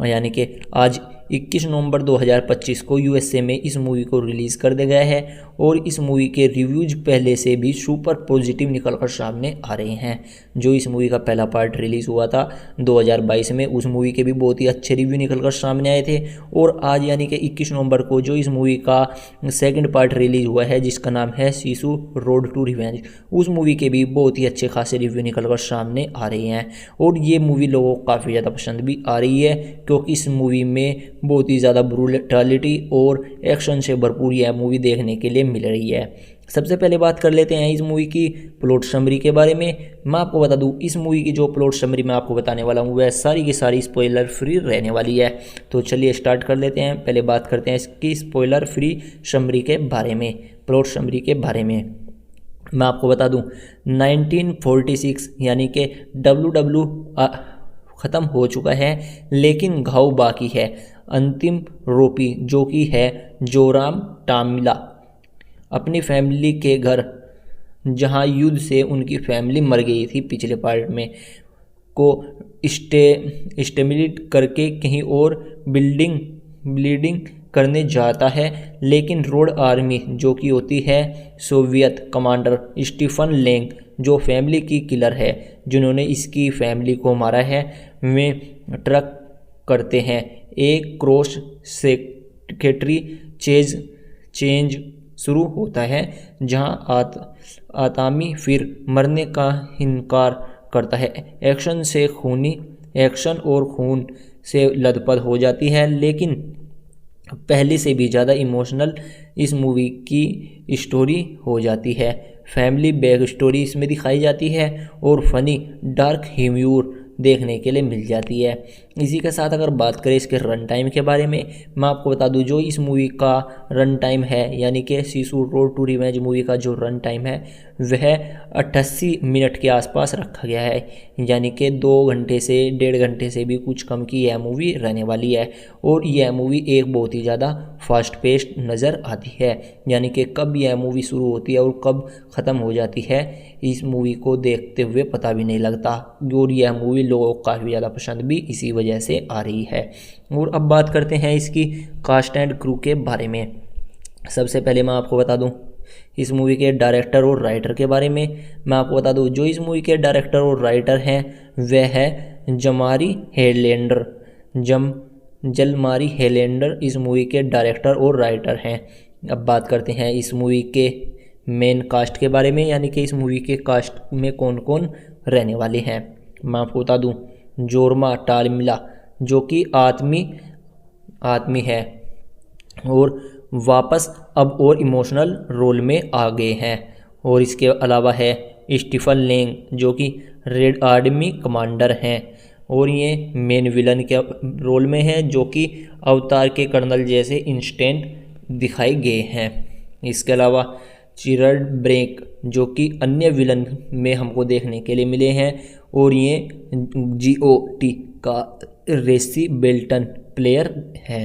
यानी कि आज 21 नवंबर 2025 को यूएसए में इस मूवी को रिलीज़ कर दिया गया है, और इस मूवी के रिव्यूज पहले से भी सुपर पॉजिटिव निकल कर सामने आ रहे हैं। जो इस मूवी का पहला पार्ट रिलीज़ हुआ था 2022 में, उस मूवी के भी बहुत ही अच्छे रिव्यू निकल कर सामने आए थे, और आज यानी कि 21 नवंबर को जो इस मूवी का सेकंड पार्ट रिलीज़ हुआ है जिसका नाम है सीसू रोड टू रिवेंज, उस मूवी के भी बहुत ही अच्छे खासे रिव्यू निकल कर सामने आ रहे हैं, और ये मूवी लोगों को काफ़ी ज़्यादा पसंद भी आ रही है, क्योंकि इस मूवी में बहुत ही ज़्यादा ब्रूटैलिटी और एक्शन से भरपूर यह मूवी देखने के लिए मिल रही है। सबसे पहले बात कर लेते हैं इस मूवी की प्लॉट समरी के बारे में। मैं आपको बता दूं इस मूवी की जो प्लॉट समरी मैं आपको बताने वाला हूं वह सारी की सारी स्पॉइलर फ्री रहने वाली है। तो चलिए स्टार्ट कर लेते हैं। पहले बात करते हैं इसकी स्पॉइलर फ्री समरी के बारे में, प्लॉट समरी के बारे में। मैं आपको बता दूं 1946 यानी कि WW ख़त्म हो चुका है, लेकिन घाव बाकी है। अंतिम रोपी जो कि है जोराम टामिला अपनी फैमिली के घर, जहां युद्ध से उनकी फैमिली मर गई थी पिछले पार्ट में, को स्टेमिलेट करके कहीं और ब्लीडिंग करने जाता है। लेकिन रोड आर्मी जो कि होती है सोवियत कमांडर स्टीफन लेंग, जो फैमिली की किलर है जिन्होंने इसकी फैमिली को मारा है, वे ट्रक करते हैं। एक क्रॉस सेक्रेटरी चेंज शुरू होता है, जहां आतामी फिर मरने का इनकार करता है। एक्शन और खून से लथपथ हो जाती है, लेकिन पहले से भी ज़्यादा इमोशनल इस मूवी की स्टोरी हो जाती है। फैमिली बैक स्टोरी इसमें दिखाई जाती है और फनी डार्क ह्यूमर देखने के लिए मिल जाती है। इसी के साथ अगर बात करें इसके रन टाइम के बारे में, मैं आपको बता दूं जो इस मूवी का रन टाइम है यानी कि Sissu road to revenge movie का जो रन टाइम है वह 88 मिनट के आसपास रखा गया है, यानी कि 2 घंटे से 1.5 घंटे से भी कुछ कम की यह मूवी रहने वाली है। और यह मूवी एक बहुत ही ज़्यादा फास्ट पेस्ड नज़र आती है, यानी कि कब यह मूवी शुरू होती है और कब ख़त्म हो जाती है इस मूवी को देखते हुए पता भी नहीं लगता। और यह मूवी लोगों को काफ़ी ज़्यादा पसंद भी इसी वजह से आ रही है। और अब बात करते हैं इसकी कास्ट एंड क्रू के बारे में। सबसे पहले मैं आपको बता दूं इस मूवी के डायरेक्टर और राइटर के बारे में। मैं आपको बता दूं जो इस मूवी के डायरेक्टर और राइटर हैं वह है जलमारी हेलेंडर इस मूवी के डायरेक्टर और राइटर हैं। अब बात करते हैं इस मूवी के मेन कास्ट के बारे में, यानी कि इस मूवी के कास्ट में कौन कौन रहने वाले हैं। मैं आपको बता दूं जोरमा टामिला जो कि आदमी है और वापस अब और इमोशनल रोल में आ गए हैं। और इसके अलावा है स्टीफन लेंग जो कि रेड आर्मी कमांडर हैं और ये मेन विलन के रोल में हैं, जो कि अवतार के कर्नल जैसे इंस्टेंट दिखाए गए हैं। इसके अलावा चिरड ब्रेक जो कि अन्य विलन में हमको देखने के लिए मिले हैं और ये GOT का रेसी बेल्टन प्लेयर है।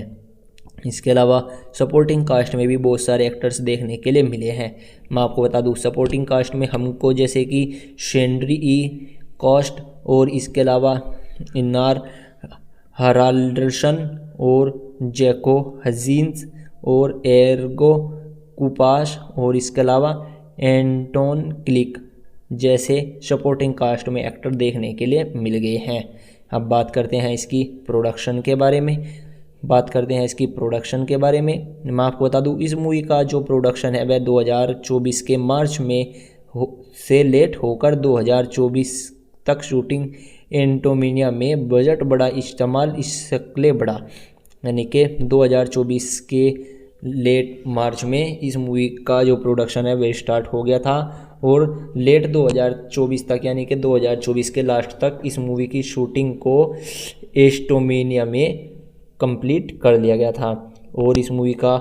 इसके अलावा सपोर्टिंग कास्ट में भी बहुत सारे एक्टर्स देखने के लिए मिले हैं। मैं आपको बता दूं सपोर्टिंग कास्ट में हमको जैसे कि शेंड्री कॉस्ट और इसके अलावा इनार हराल्डरसन और जैको हजीन्स और एर्गो कुपाश और इसके अलावा एंटोन क्लिक जैसे सपोर्टिंग कास्ट में एक्टर देखने के लिए मिल गए हैं। अब बात करते हैं इसकी प्रोडक्शन के बारे में। मैं आपको बता दूं इस मूवी का जो प्रोडक्शन है वह 2024 के मार्च में से लेट होकर 2024 तक शूटिंग एंटोमिनिया में बजट बड़ा इस्तेमाल इसके बड़ा, यानी कि 2024 के लेट मार्च में इस मूवी का जो प्रोडक्शन है वह स्टार्ट हो गया था और लेट 2024 तक यानी कि 2024 के लास्ट तक इस मूवी की शूटिंग को एस्टोमिनिया में कंप्लीट कर लिया गया था। और इस मूवी का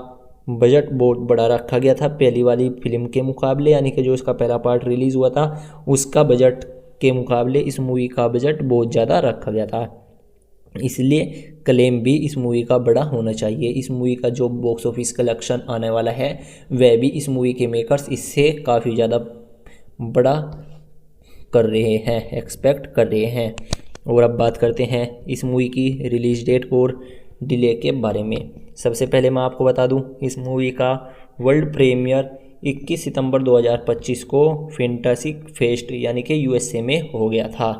बजट बहुत बड़ा रखा गया था पहली वाली फिल्म के मुकाबले, यानी कि जो इसका पहला पार्ट रिलीज़ हुआ था उसका बजट के मुकाबले इस मूवी का बजट बहुत ज़्यादा रखा गया था, इसलिए क्लेम भी इस मूवी का बड़ा होना चाहिए। इस मूवी का जो बॉक्स ऑफिस कलेक्शन आने वाला है वह भी इस मूवी के मेकर्स इससे काफ़ी ज़्यादा बड़ा कर रहे हैं, एक्सपेक्ट कर रहे हैं। और अब बात करते हैं इस मूवी की रिलीज़ डेट और डिले के बारे में। सबसे पहले मैं आपको बता दूं इस मूवी का वर्ल्ड प्रीमियर 21 सितंबर 2025 को फैंटास्टिक फेस्ट यानी कि USA में हो गया था।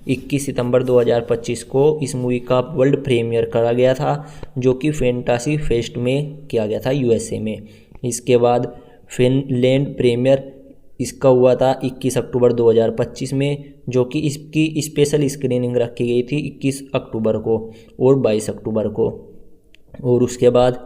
21 सितंबर 2025 को इस मूवी का वर्ल्ड प्रीमियर करा गया था, जो कि फैंटास्टिक फेस्ट में किया गया था USA में। इसके बाद फिनलैंड प्रीमियर इसका हुआ था 21 अक्टूबर 2025 में, जो कि इसकी स्पेशल स्क्रीनिंग रखी गई थी 21 अक्टूबर को और 22 अक्टूबर को। और उसके बाद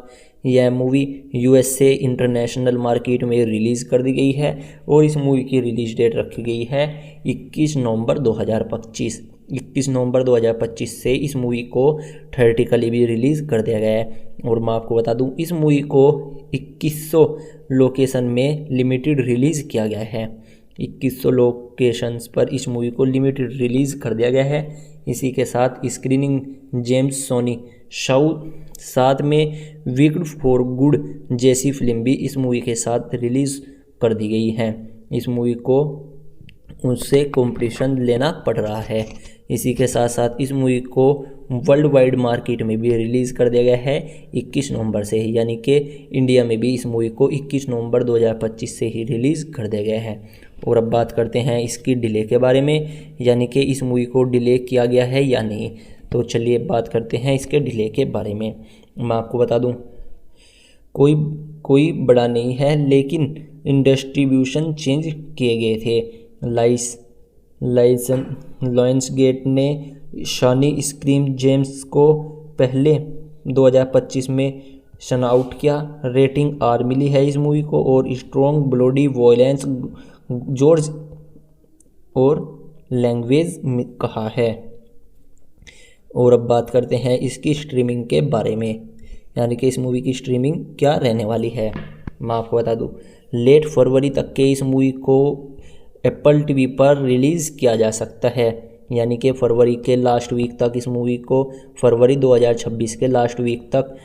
यह मूवी यूएसए इंटरनेशनल मार्केट में रिलीज़ कर दी गई है और इस मूवी की रिलीज़ डेट रखी गई है 21 नवंबर 2025। 21 नवंबर 2025 से इस मूवी को थिएट्रिकली भी रिलीज़ कर दिया गया है। और मैं आपको बता दूं, इस मूवी को 2100 लोकेशन में लिमिटेड रिलीज़ किया गया है। 2100 लोकेशंस पर इस मूवी को लिमिटेड रिलीज़ कर दिया गया है। इसी के साथ स्क्रीनिंग जेम्स सोनी शाउ साथ में विक्ड फॉर गुड जैसी फिल्म भी इस मूवी के साथ रिलीज़ कर दी गई है। इस मूवी को उससे कंपटीशन लेना पड़ रहा है। इसी के साथ साथ इस मूवी को वर्ल्ड वाइड मार्केट में भी रिलीज़ कर दिया गया है 21 नवंबर से ही, यानी कि इंडिया में भी इस मूवी को 21 नवंबर 2025 से ही रिलीज़ कर दिया गया है। और अब बात करते हैं इसकी डिले के बारे में, यानी कि इस मूवी को डिले किया गया है या नहीं। तो चलिए बात करते हैं इसके डिले के बारे में। मैं आपको बता दूं, कोई बड़ा नहीं है, लेकिन डिस्ट्रीब्यूशन चेंज किए गए थे। लायंसगेट ने शॉनी स्क्रीम जेम्स को पहले 2025 में शन आउट किया। रेटिंग R मिली है इस मूवी को और स्ट्रॉन्ग ब्लडी वॉयलेंस जॉर्ज और लैंग्वेज कहा है। और अब बात करते हैं इसकी स्ट्रीमिंग के बारे में, यानी कि इस मूवी की स्ट्रीमिंग क्या रहने वाली है। मैं आपको बता दूं, लेट फरवरी तक के इस मूवी को एप्पल टीवी पर रिलीज़ किया जा सकता है, यानी कि फरवरी के लास्ट वीक तक इस मूवी को, फरवरी 2026 के लास्ट वीक तक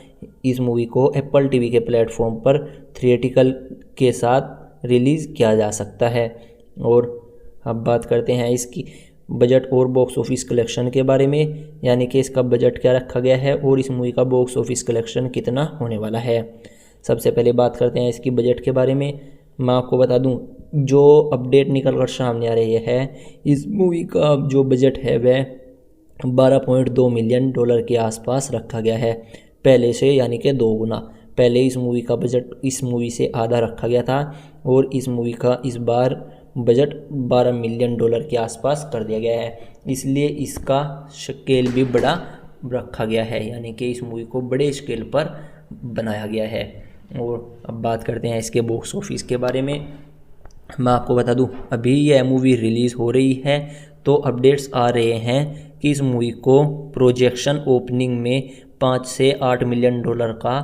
इस मूवी को एप्पल टीवी के प्लेटफॉर्म पर थिएट्रिकल के साथ रिलीज़ किया जा सकता है। और अब बात करते हैं इसकी बजट और बॉक्स ऑफिस कलेक्शन के बारे में, यानी कि इसका बजट क्या रखा गया है और इस मूवी का बॉक्स ऑफिस कलेक्शन कितना होने वाला है। सबसे पहले बात करते हैं इसकी बजट के बारे में। मैं आपको बता दूं, जो अपडेट निकल कर सामने आ रही है, इस मूवी का जो बजट है वह 12.2 मिलियन डॉलर के आसपास रखा गया है पहले से, यानी कि 2 गुना। पहले इस मूवी का बजट इस मूवी से आधा रखा गया था और इस मूवी का इस बार बजट 12 मिलियन डॉलर के आसपास कर दिया गया है, इसलिए इसका स्केल भी बड़ा रखा गया है, यानी कि इस मूवी को बड़े स्केल पर बनाया गया है। और अब बात करते हैं इसके बॉक्स ऑफिस के बारे में। मैं आपको बता दूं, अभी यह मूवी रिलीज़ हो रही है तो अपडेट्स आ रहे हैं कि इस मूवी को प्रोजेक्शन ओपनिंग में 5 से 8 मिलियन डॉलर का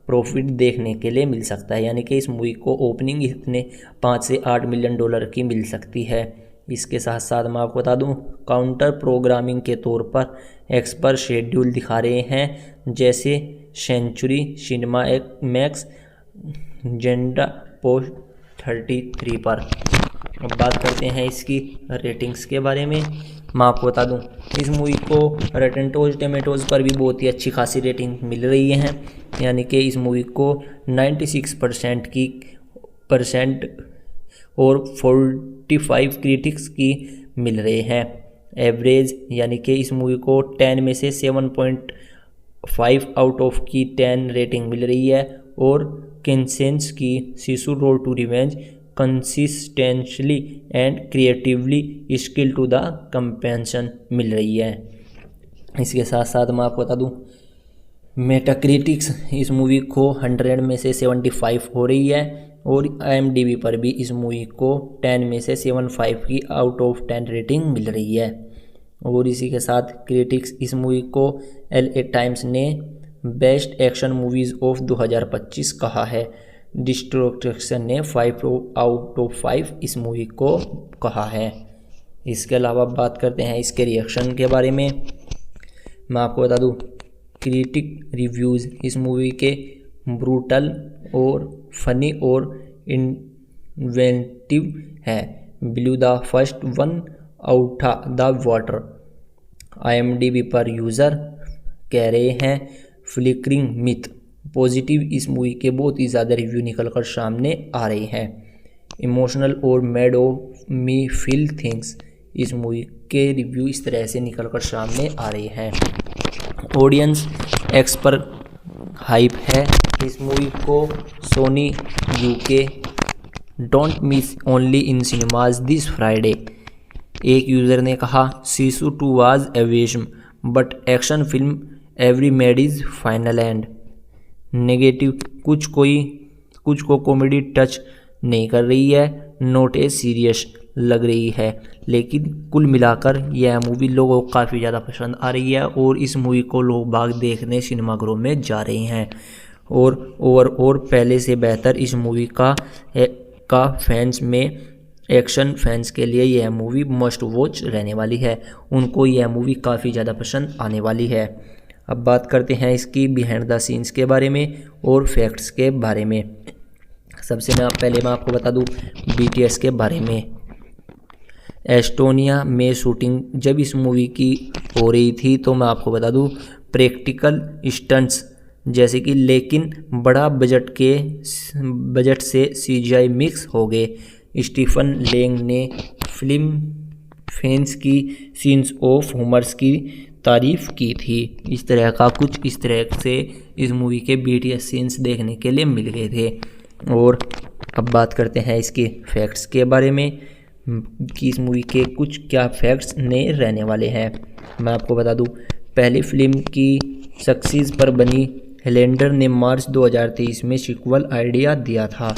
प्रॉफिट देखने के लिए मिल सकता है, यानी कि इस मूवी को ओपनिंग इतने 5 से 8 मिलियन डॉलर की मिल सकती है। इसके साथ साथ मैं आपको बता दूं, काउंटर प्रोग्रामिंग के तौर पर एक्सपर्ट शेड्यूल दिखा रहे हैं, जैसे सेंचुरी सिनेमा मैक्स जेंडा पोस्ट 33 पर। अब बात करते हैं इसकी रेटिंग्स के बारे में। मैं आपको बता दूं, इस मूवी को रॉटेन टोमेटोज़ पर भी बहुत ही अच्छी खासी रेटिंग मिल रही है, यानी कि इस मूवी को 96% और 45 क्रिटिक्स की मिल रहे हैं। एवरेज, यानी कि इस मूवी को 10 में से 7.5 आउट ऑफ की 10 रेटिंग मिल रही है। और कंसेंस की Sisu road to revenge consistently and creatively skill to the compassion मिल रही है। इसके साथ साथ मैं आपको बता दूं, मेटाक्रिटिक्स इस मूवी को 100 में से 75 हो रही है और IMDb पर भी इस मूवी को 10 में से 75 की आउट ऑफ 10 रेटिंग मिल रही है। और इसी के साथ क्रिटिक्स इस मूवी को LA टाइम्स ने बेस्ट एक्शन मूवीज़ ऑफ 2025 कहा है। डिस्ट्रक्शन ने 5 आउट ऑफ 5 इस मूवी को कहा है। इसके अलावा बात करते हैं इसके रिएक्शन के बारे में। मैं आपको बता दूं, क्रिटिक रिव्यूज़ इस मूवी के ब्रूटल और फनी और इन्वेंटिव है। Blue the first one out the water. IMDb पर यूज़र कह रहे हैं फ्लिकरिंग मिथ पॉजिटिव। इस मूवी के बहुत ही ज़्यादा रिव्यू निकल कर सामने आ रहे हैं। इमोशनल और made of me feel things इस मूवी के रिव्यू इस तरह से निकल कर सामने आ रहे हैं। ऑडियंस एक्स पर हाइप है इस मूवी को। Sony UK don't miss only in cinemas this Friday. एक यूज़र ने कहा, Sisu 2 was awesome but action film every made is final and. Negative, कुछ को कॉमेडी टच नहीं कर रही है, नोट ए सीरियस लग रही है। लेकिन कुल मिलाकर यह मूवी लोगों को काफ़ी ज़्यादा पसंद आ रही है और इस मूवी को लोग बाग देखने सिनेमाघरों में जा रहे हैं। और पहले से बेहतर इस मूवी का फैंस में, एक्शन फैंस के लिए यह मूवी मस्ट वॉच रहने वाली है। उनको यह मूवी काफ़ी ज़्यादा पसंद आने वाली है। अब बात करते हैं इसकी बिहाइंड द सीन्स के बारे में और फैक्ट्स के बारे में। पहले मैं आपको बता दूं BTS के बारे में। एस्टोनिया में शूटिंग जब इस मूवी की हो रही थी तो मैं आपको बता दूं प्रैक्टिकल स्टंट्स जैसे कि, लेकिन बड़ा बजट से CGI मिक्स हो गए। स्टीफन लेंग ने फिल्म फैंस की सीन्स ऑफ ह्यूमर्स की तारीफ की थी। इस तरह से इस मूवी के BTS सीन्स देखने के लिए मिल गए थे। और अब बात करते हैं इसके फैक्ट्स के बारे में कि इस मूवी के कुछ क्या फैक्ट्स नए रहने वाले हैं। मैं आपको बता दूं पहली फिल्म की सक्सेस पर बनी हिलेंडर ने मार्च 2023 में सीक्वल आइडिया दिया था,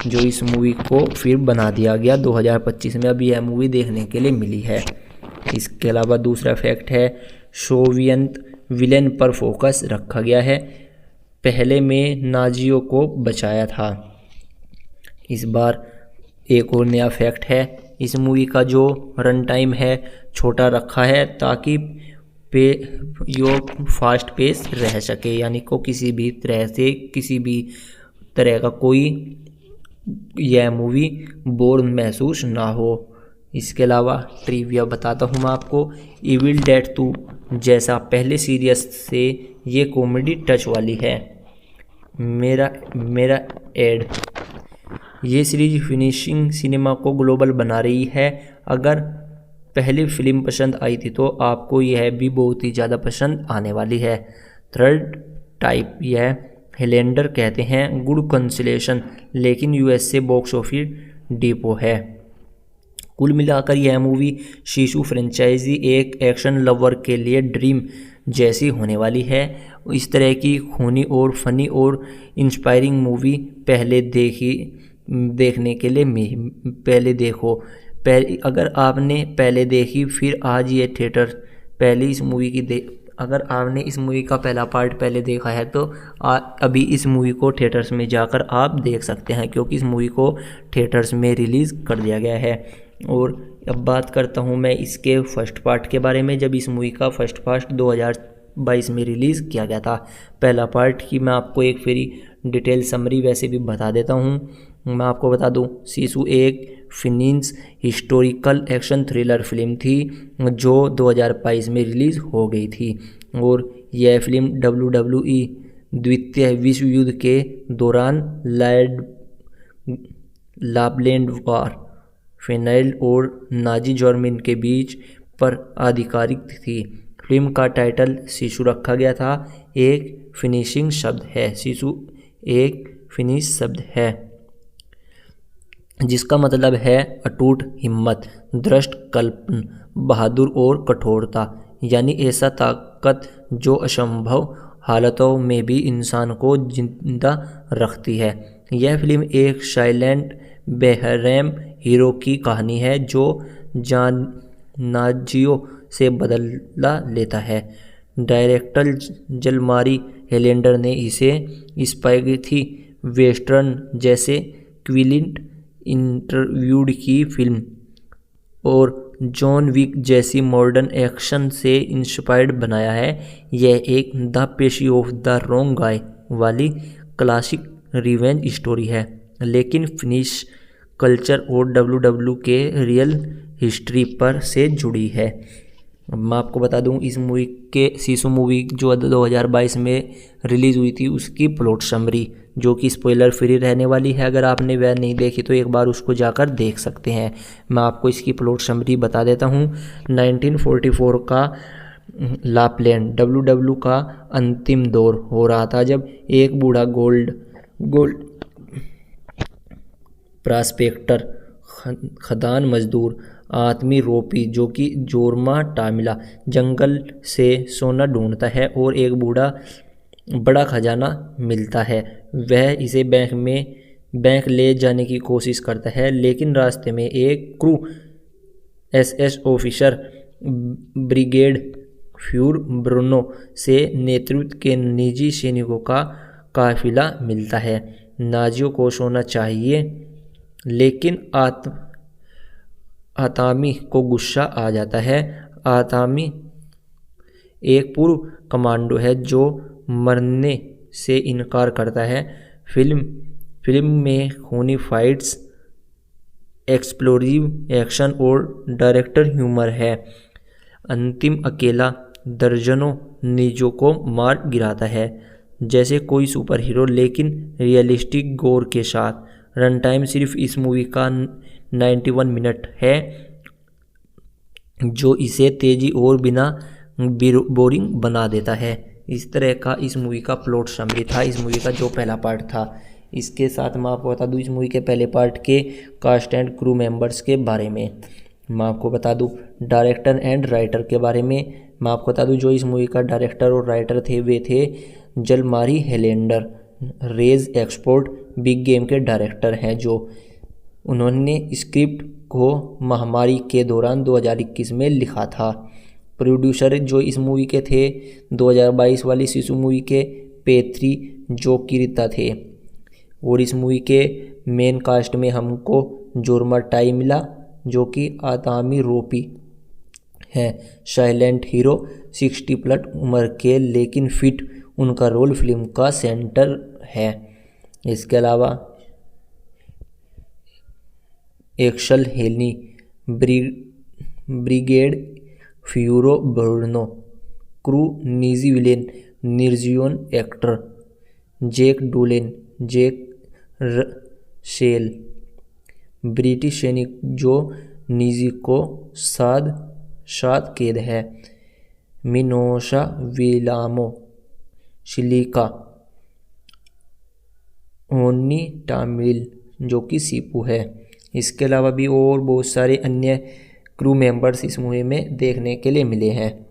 जो इस मूवी को फिर बना दिया गया 2025 में। अब यह मूवी देखने के लिए मिली है। इसके अलावा दूसरा फैक्ट है सोवियत विलेन पर फोकस रखा गया है, पहले में नाजियों को बचाया था। इस बार एक और नया फैक्ट है, इस मूवी का जो रन टाइम है छोटा रखा है ताकि यो फास्ट पेस रह सके, यानी को किसी भी तरह का कोई यह मूवी बोर महसूस ना हो। इसके अलावा ट्रिविया बताता हूँ मैं आपको, इविल डेड 2 जैसा पहले सीरीज से ये कॉमेडी टच वाली है। मेरा एड, ये सीरीज फिनिशिंग सिनेमा को ग्लोबल बना रही है। अगर पहली फिल्म पसंद आई थी तो आपको यह भी बहुत ही ज़्यादा पसंद आने वाली है। थर्ड टाइप, यह हिलेंडर कहते हैं गुड कंसलेशन, लेकिन US से बॉक्स ऑफिस डिपो है। कुल मिलाकर यह मूवी शिशु फ्रेंचाइजी एक एक्शन लवर के लिए ड्रीम जैसी होने वाली है। इस तरह की खूनी और फनी और इंस्पायरिंग मूवी देखने के लिए पहले देखो। अगर आपने पहले देखी फिर आज ये थिएटर अगर आपने इस मूवी का पहला पार्ट पहले देखा है तो अभी इस मूवी को थिएटर्स में जाकर आप देख सकते हैं, क्योंकि इस मूवी को थिएटर्स में रिलीज़ कर दिया गया है। और अब बात करता हूं मैं इसके फर्स्ट पार्ट के बारे में। जब इस मूवी का फर्स्ट पार्ट 2022 में रिलीज़ किया गया था, पहला पार्ट की मैं आपको एक फिर डिटेल समरी वैसे भी बता देता हूं। मैं आपको बता दूं शिशु एक finish historical action thriller film थी जो 2022 में रिलीज़ हो गई थी। और यह फिल्म WWE द्वितीय विश्व युद्ध के दौरान लापलैंड वार, फिनाइल और नाजी जर्मनी के बीच पर आधिकारिक थी। फिल्म का टाइटल शिशु रखा गया था, एक फिनिशिंग शब्द है। शिशु एक फिनिश शब्द है जिसका मतलब है अटूट हिम्मत, दृढ़ कल्पन, बहादुर और कठोरता, यानी ऐसा ताकत जो असंभव हालतों में भी इंसान को जिंदा रखती है। यह फिल्म एक साइलेंट बेरहम हीरो की कहानी है जो नाजियों से बदला लेता है। डायरेक्टर जलमारी हेलेंडर ने इसे स्पैगेटी वेस्टर्न जैसे क्विलिंट इंटरव्यूड की फिल्म और जॉन विक जैसी मॉडर्न एक्शन से इंस्पायर्ड बनाया है। यह एक द पेशी ऑफ द रॉन्ग गाय वाली क्लासिक रिवेंज स्टोरी है, लेकिन फिनिश कल्चर और WWE के रियल हिस्ट्री पर से जुड़ी है। मैं आपको बता दूं इस मूवी के शिशु मूवी जो 2022 में रिलीज़ हुई थी उसकी प्लॉट समरी, जो कि स्पॉइलर फ्री रहने वाली है। अगर आपने वह नहीं देखी तो एक बार उसको जाकर देख सकते हैं। मैं आपको इसकी प्लॉट समरी बता देता हूँ। 1944 का लापलैंड WWE का अंतिम दौर हो रहा था जब एक बूढ़ा गोल्ड प्रॉस्पेक्टर खदान मजदूर आदमी रोपी जो कि जोरमा टामिला जंगल से सोना ढूंढता है और एक बूढ़ा बड़ा खजाना मिलता है। वह इसे बैंक ले जाने की कोशिश करता है, लेकिन रास्ते में एक cruel SS officer Brigadeführer Bruno से नेतृत्व के निजी सैनिकों का काफिला मिलता है। नाजियों को सोना चाहिए, लेकिन आतामी को गुस्सा आ जाता है। आतामी एक पूर्व कमांडो है जो मरने से इनकार करता है। फिल्म में खूनी फाइट्स, एक्सप्लोसिव एक्शन और डायरेक्टर ह्यूमर है। अंतिम अकेला दर्जनों निजों को मार गिराता है जैसे कोई सुपर हीरो, लेकिन रियलिस्टिक गोर के साथ। रन टाइम सिर्फ इस मूवी का 91 मिनट है, जो इसे तेजी और बिना बोरिंग बना देता है। इस तरह का इस मूवी का प्लॉट समरी था, इस मूवी का जो पहला पार्ट था। इसके साथ मैं आपको बता दूं इस मूवी के पहले पार्ट के कास्ट एंड क्रू मेंबर्स के बारे में। मैं आपको बता दूं डायरेक्टर एंड राइटर के बारे में। मैं आपको बता दूं जो इस मूवी का डायरेक्टर और राइटर थे वे थे जलमारी Helander, raise export big game के डायरेक्टर हैं, जो उन्होंने स्क्रिप्ट को महामारी के दौरान 2021 में लिखा था। प्रोड्यूसर जो इस मूवी के थे 2022 वाली शिशु मूवी के पेथरी जोकिरिता थे। और इस मूवी के मेन कास्ट में हमको जोरमा टाई मिला, जो कि आतामी रोपी हैं। साइलेंट हीरो 60+ उम्र के, लेकिन फिट उनका रोल फिल्म का सेंटर है। इसके अलावा Aksel Hennie, Brigadeführer Bruno, cruel Nazi villain निर्जियोन actor, Jack Doolan, Jack Shell, British सैनिक जो निजी को साथ कैद है, मिनोशा विलामो, शिलिका, ओनी टामिल जो कि सीपू है। इसके अलावा भी और बहुत सारे अन्य क्रू मेंबर्स इस मूवी में देखने के लिए मिले हैं,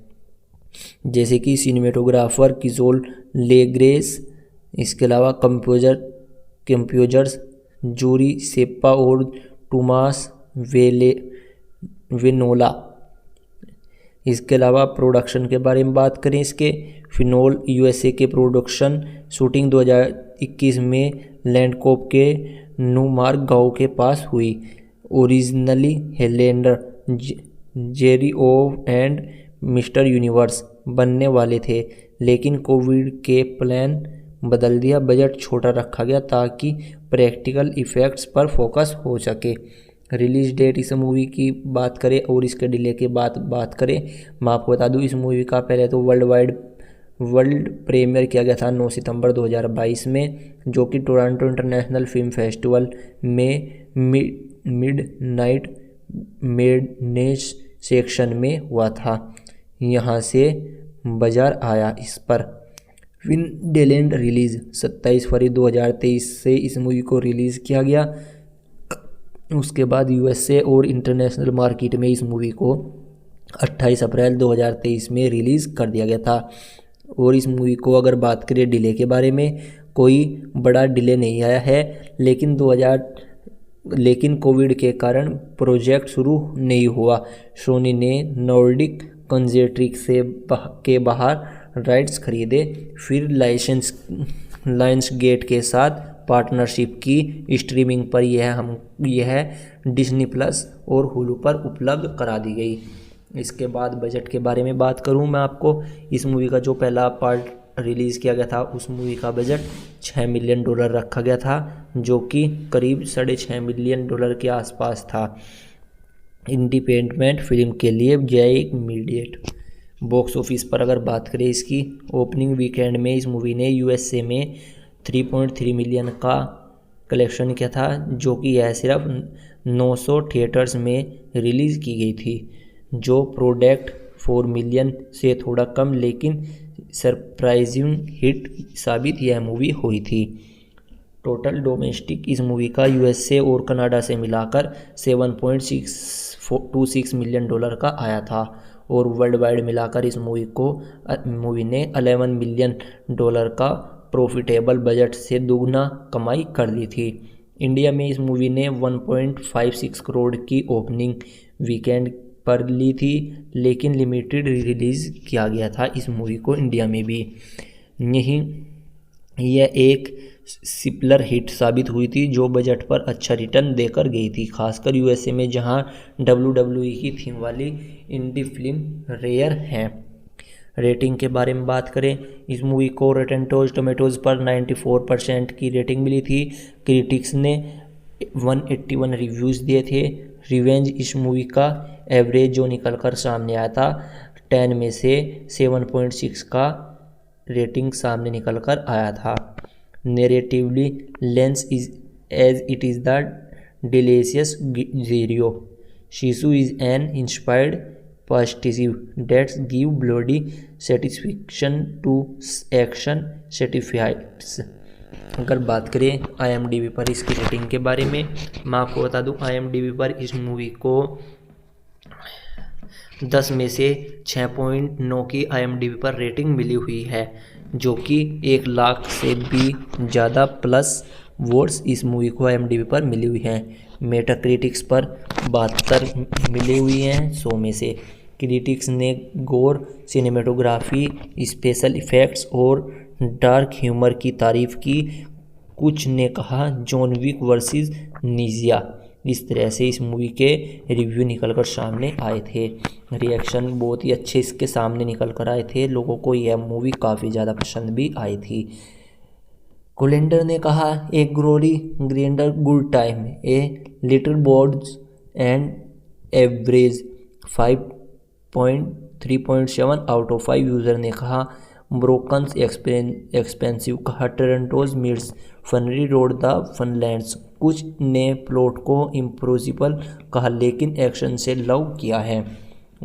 जैसे कि सिनेमेटोग्राफर किजोल लेग्रेस। इसके अलावा कंप्यूजर्स जूरी सेप्पा और टूमास वेनोला। इसके अलावा प्रोडक्शन के बारे में बात करें, इसके फिनोल यूएसए के प्रोडक्शन शूटिंग 2021 में लैंडकोप के न्यूमार्क गांव के पास हुई। ओरिजिनली हेलेंडर जेरी ओव एंड मिस्टर यूनिवर्स बनने वाले थे, लेकिन कोविड के प्लान बदल दिया। बजट छोटा रखा गया ताकि प्रैक्टिकल इफ़ेक्ट्स पर फोकस हो सके। रिलीज डेट इस मूवी की बात करें और इसके डिले के बाद बात करें, मैं आपको बता दूं इस मूवी का पहले तो वर्ल्ड प्रीमियर किया गया था 9 सितंबर 2022 में, जो कि टोरंटो इंटरनेशनल फिल्म फेस्टिवल में मिडनाइट मैडनेस सेक्शन में हुआ था। यहाँ से बाजार आया इस पर। विंडेलैंड रिलीज़ 27 फरवरी 2023 से इस मूवी को रिलीज़ किया गया। उसके बाद यूएसए और इंटरनेशनल मार्केट में इस मूवी को 28 अप्रैल 2023 में रिलीज़ कर दिया गया था। और इस मूवी को अगर बात करें डिले के बारे में, कोई बड़ा डिले नहीं आया है, लेकिन कोविड के कारण प्रोजेक्ट शुरू नहीं हुआ। सोनी ने नॉर्डिक कंजेट्रिक के बाहर राइट्स खरीदे, फिर लायंस गेट के साथ पार्टनरशिप की। स्ट्रीमिंग पर यह डिज्नी प्लस और हुलू पर उपलब्ध करा दी गई। इसके बाद बजट के बारे में बात करूं मैं आपको, इस मूवी का जो पहला पार्ट रिलीज़ किया गया था उस मूवी का बजट $6 मिलियन रखा गया था, जो कि करीब $6.5 मिलियन के आसपास था। इंडिपेंडेंट फिल्म के लिए जय मीडिएट। बॉक्स ऑफिस पर अगर बात करें, इसकी ओपनिंग वीकेंड में इस मूवी ने यूएसए में 3.3 मिलियन का कलेक्शन किया था, जो कि यह सिर्फ 900 थिएटर्स में रिलीज़ की गई थी, जो प्रोडक्ट 4 मिलियन से थोड़ा कम लेकिन सरप्राइजिंग हिट साबित यह मूवी हुई थी। टोटल डोमेस्टिक इस मूवी का यूएसए और कनाडा से मिलाकर $7.26 मिलियन का आया था। और वर्ल्ड वाइड मिलाकर इस मूवी ने $11 मिलियन का प्रॉफिटेबल बजट से दोगुना कमाई कर ली थी। इंडिया में इस मूवी ने 1.56 करोड़ की ओपनिंग वीकेंड पर ली थी, लेकिन लिमिटेड रिलीज़ किया गया था इस मूवी को इंडिया में भी। यह एक सिपलर हिट साबित हुई थी जो बजट पर अच्छा रिटर्न देकर गई थी, खासकर यूएसए में जहां WWE की थीम वाली इंडी फिल्म रेयर है। रेटिंग के बारे में बात करें, इस मूवी को रॉटेन टोमेटोज़ पर 94% की रेटिंग मिली थी। क्रिटिक्स ने 181 रिव्यूज़ दिए थे। रिवेंज इस मूवी का एवरेज जो निकल कर सामने आया था 10 में से 7.6 का रेटिंग सामने निकल कर आया था। Narratively lens is as it is the delicious zero. Sisu is an inspired positive that's give bloody satisfaction to action certifieds. अगर बात करें IMDb पर इसकी रेटिंग के बारे में, मैं आपको बता दूं IMDb पर इस मूवी को 10 में से 6.9 की IMDb पर रेटिंग मिली हुई है, जो कि 1 लाख से भी ज़्यादा प्लस वोट्स इस मूवी को IMDb पर मिली हुई हैं। मेटाक्रिटिक्स पर 72 मिली हुई हैं 100 में से। क्रिटिक्स ने गोर, सिनेमेटोग्राफी, स्पेशल इफ़ेक्ट्स और डार्क ह्यूमर की तारीफ की। कुछ ने कहा जॉन विक वर्सेस निंजा। इस तरह से इस मूवी के रिव्यू निकल कर सामने आए थे। रिएक्शन बहुत ही अच्छे इसके सामने निकल कर आए थे। लोगों को यह मूवी काफ़ी ज़्यादा पसंद भी आई थी। कोलेंडर ने कहा a glory grinder good time a little boards and average 5.3.7 out of 5। User ने कहा ब्रोकन्स एक्सपेंसिव कहा टोरंटोज मीट्स फनरी रोड द फनलैंड्स। कुछ ने प्लॉट को इम्पॉसिबल कहा लेकिन एक्शन से लव किया है।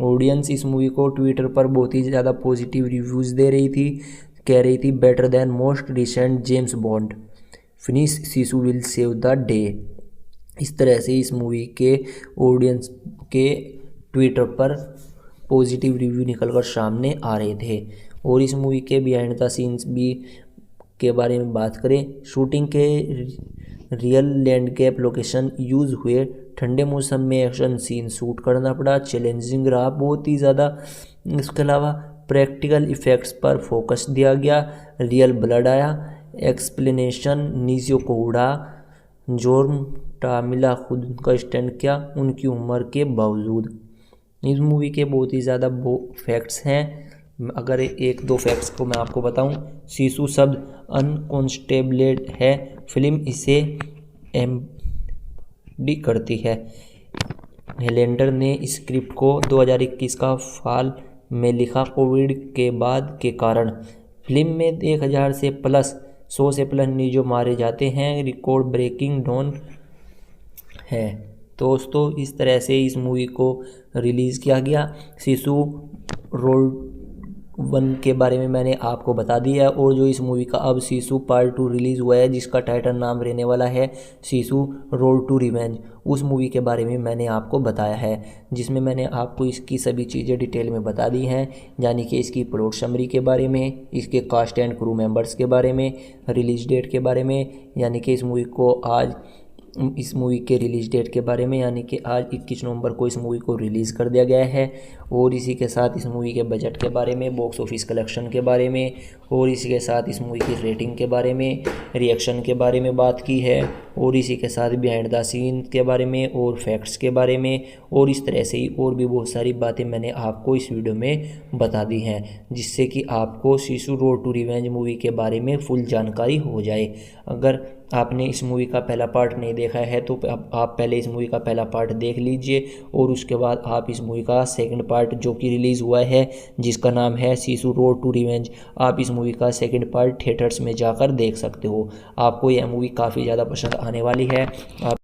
ऑडियंस इस मूवी को ट्विटर पर बहुत ही ज़्यादा पॉजिटिव रिव्यूज़ दे रही थी, कह रही थी better than most recent James bond, finish शिशु विल सेव द डे। इस तरह से इस मूवी के ऑडियंस के ट्विटर पर पॉजिटिव रिव्यू निकलकर सामने आ रहे थे। और इस मूवी के बिहाइंड द सीन्स भी के बारे में बात करें, शूटिंग के रियल लैंडस्केप लोकेशन यूज़ हुए, ठंडे मौसम में एक्शन सीन शूट करना पड़ा, चैलेंजिंग रहा बहुत ही ज़्यादा। इसके अलावा प्रैक्टिकल इफ़ेक्ट्स पर फोकस दिया गया, रियल ब्लड आया, एक्सप्लेनेशन निजियो को उड़ा, जॉर्म टामिला खुद का स्टैंड किया उनकी उम्र के बावजूद। इस मूवी के बहुत ही ज़्यादा फैक्ट्स हैं। अगर 1-2 फैक्ट्स को मैं आपको बताऊं, शिशु शब्द अनकॉन्स्टेबलेट है, फिल्म इसे एमडी करती है। हेलेंडर ने स्क्रिप्ट को 2021 का फाल में लिखा, कोविड के बाद के कारण फिल्म में 1000 से प्लस 100 से प्लस निजो मारे जाते हैं, रिकॉर्ड ब्रेकिंग डाउन है। दोस्तों इस तरह से इस मूवी को रिलीज़ किया गया। शिशु रोड 1 के बारे में मैंने आपको बता दिया है, और जो इस मूवी का अब शिशु पार्ट 2 रिलीज़ हुआ है जिसका टाइटल नाम रहने वाला है शिशु रोड टू रिवेंज, उस मूवी के बारे में मैंने आपको बताया है, जिसमें मैंने आपको इसकी सभी चीज़ें डिटेल में बता दी हैं, यानी कि इसकी प्लॉट समरी के बारे में, इसके कास्ट एंड क्रू मेंबर्स के बारे में, रिलीज़ डेट के बारे में, यानी कि इस मूवी के रिलीज़ डेट के बारे में, यानी कि आज 21 नवंबर को इस मूवी को रिलीज़ कर दिया गया है। और इसी के साथ इस मूवी के बजट के बारे में, बॉक्स ऑफिस कलेक्शन के बारे में, और इसी के साथ इस मूवी की रेटिंग के बारे में, रिएक्शन के बारे में बात की है, और इसी के साथ बिहाइंड द सीन के बारे में और फैक्ट्स के बारे में, और इस तरह से ही और भी बहुत सारी बातें मैंने आपको इस वीडियो में बता दी हैं, जिससे कि आपको शिशु रोड टू रिवेंज मूवी के बारे में फुल जानकारी हो जाए। अगर आपने इस मूवी का पहला पार्ट नहीं देखा है तो आप पहले इस मूवी का पहला पार्ट देख लीजिए, और उसके बाद आप इस मूवी का सेकंड पार्ट जो कि रिलीज़ हुआ है जिसका नाम है शिशु रोड टू रिवेंज, आप इस मूवी का सेकंड पार्ट थिएटर्स में जाकर देख सकते हो। आपको यह मूवी काफ़ी ज़्यादा पसंद आने वाली है। आप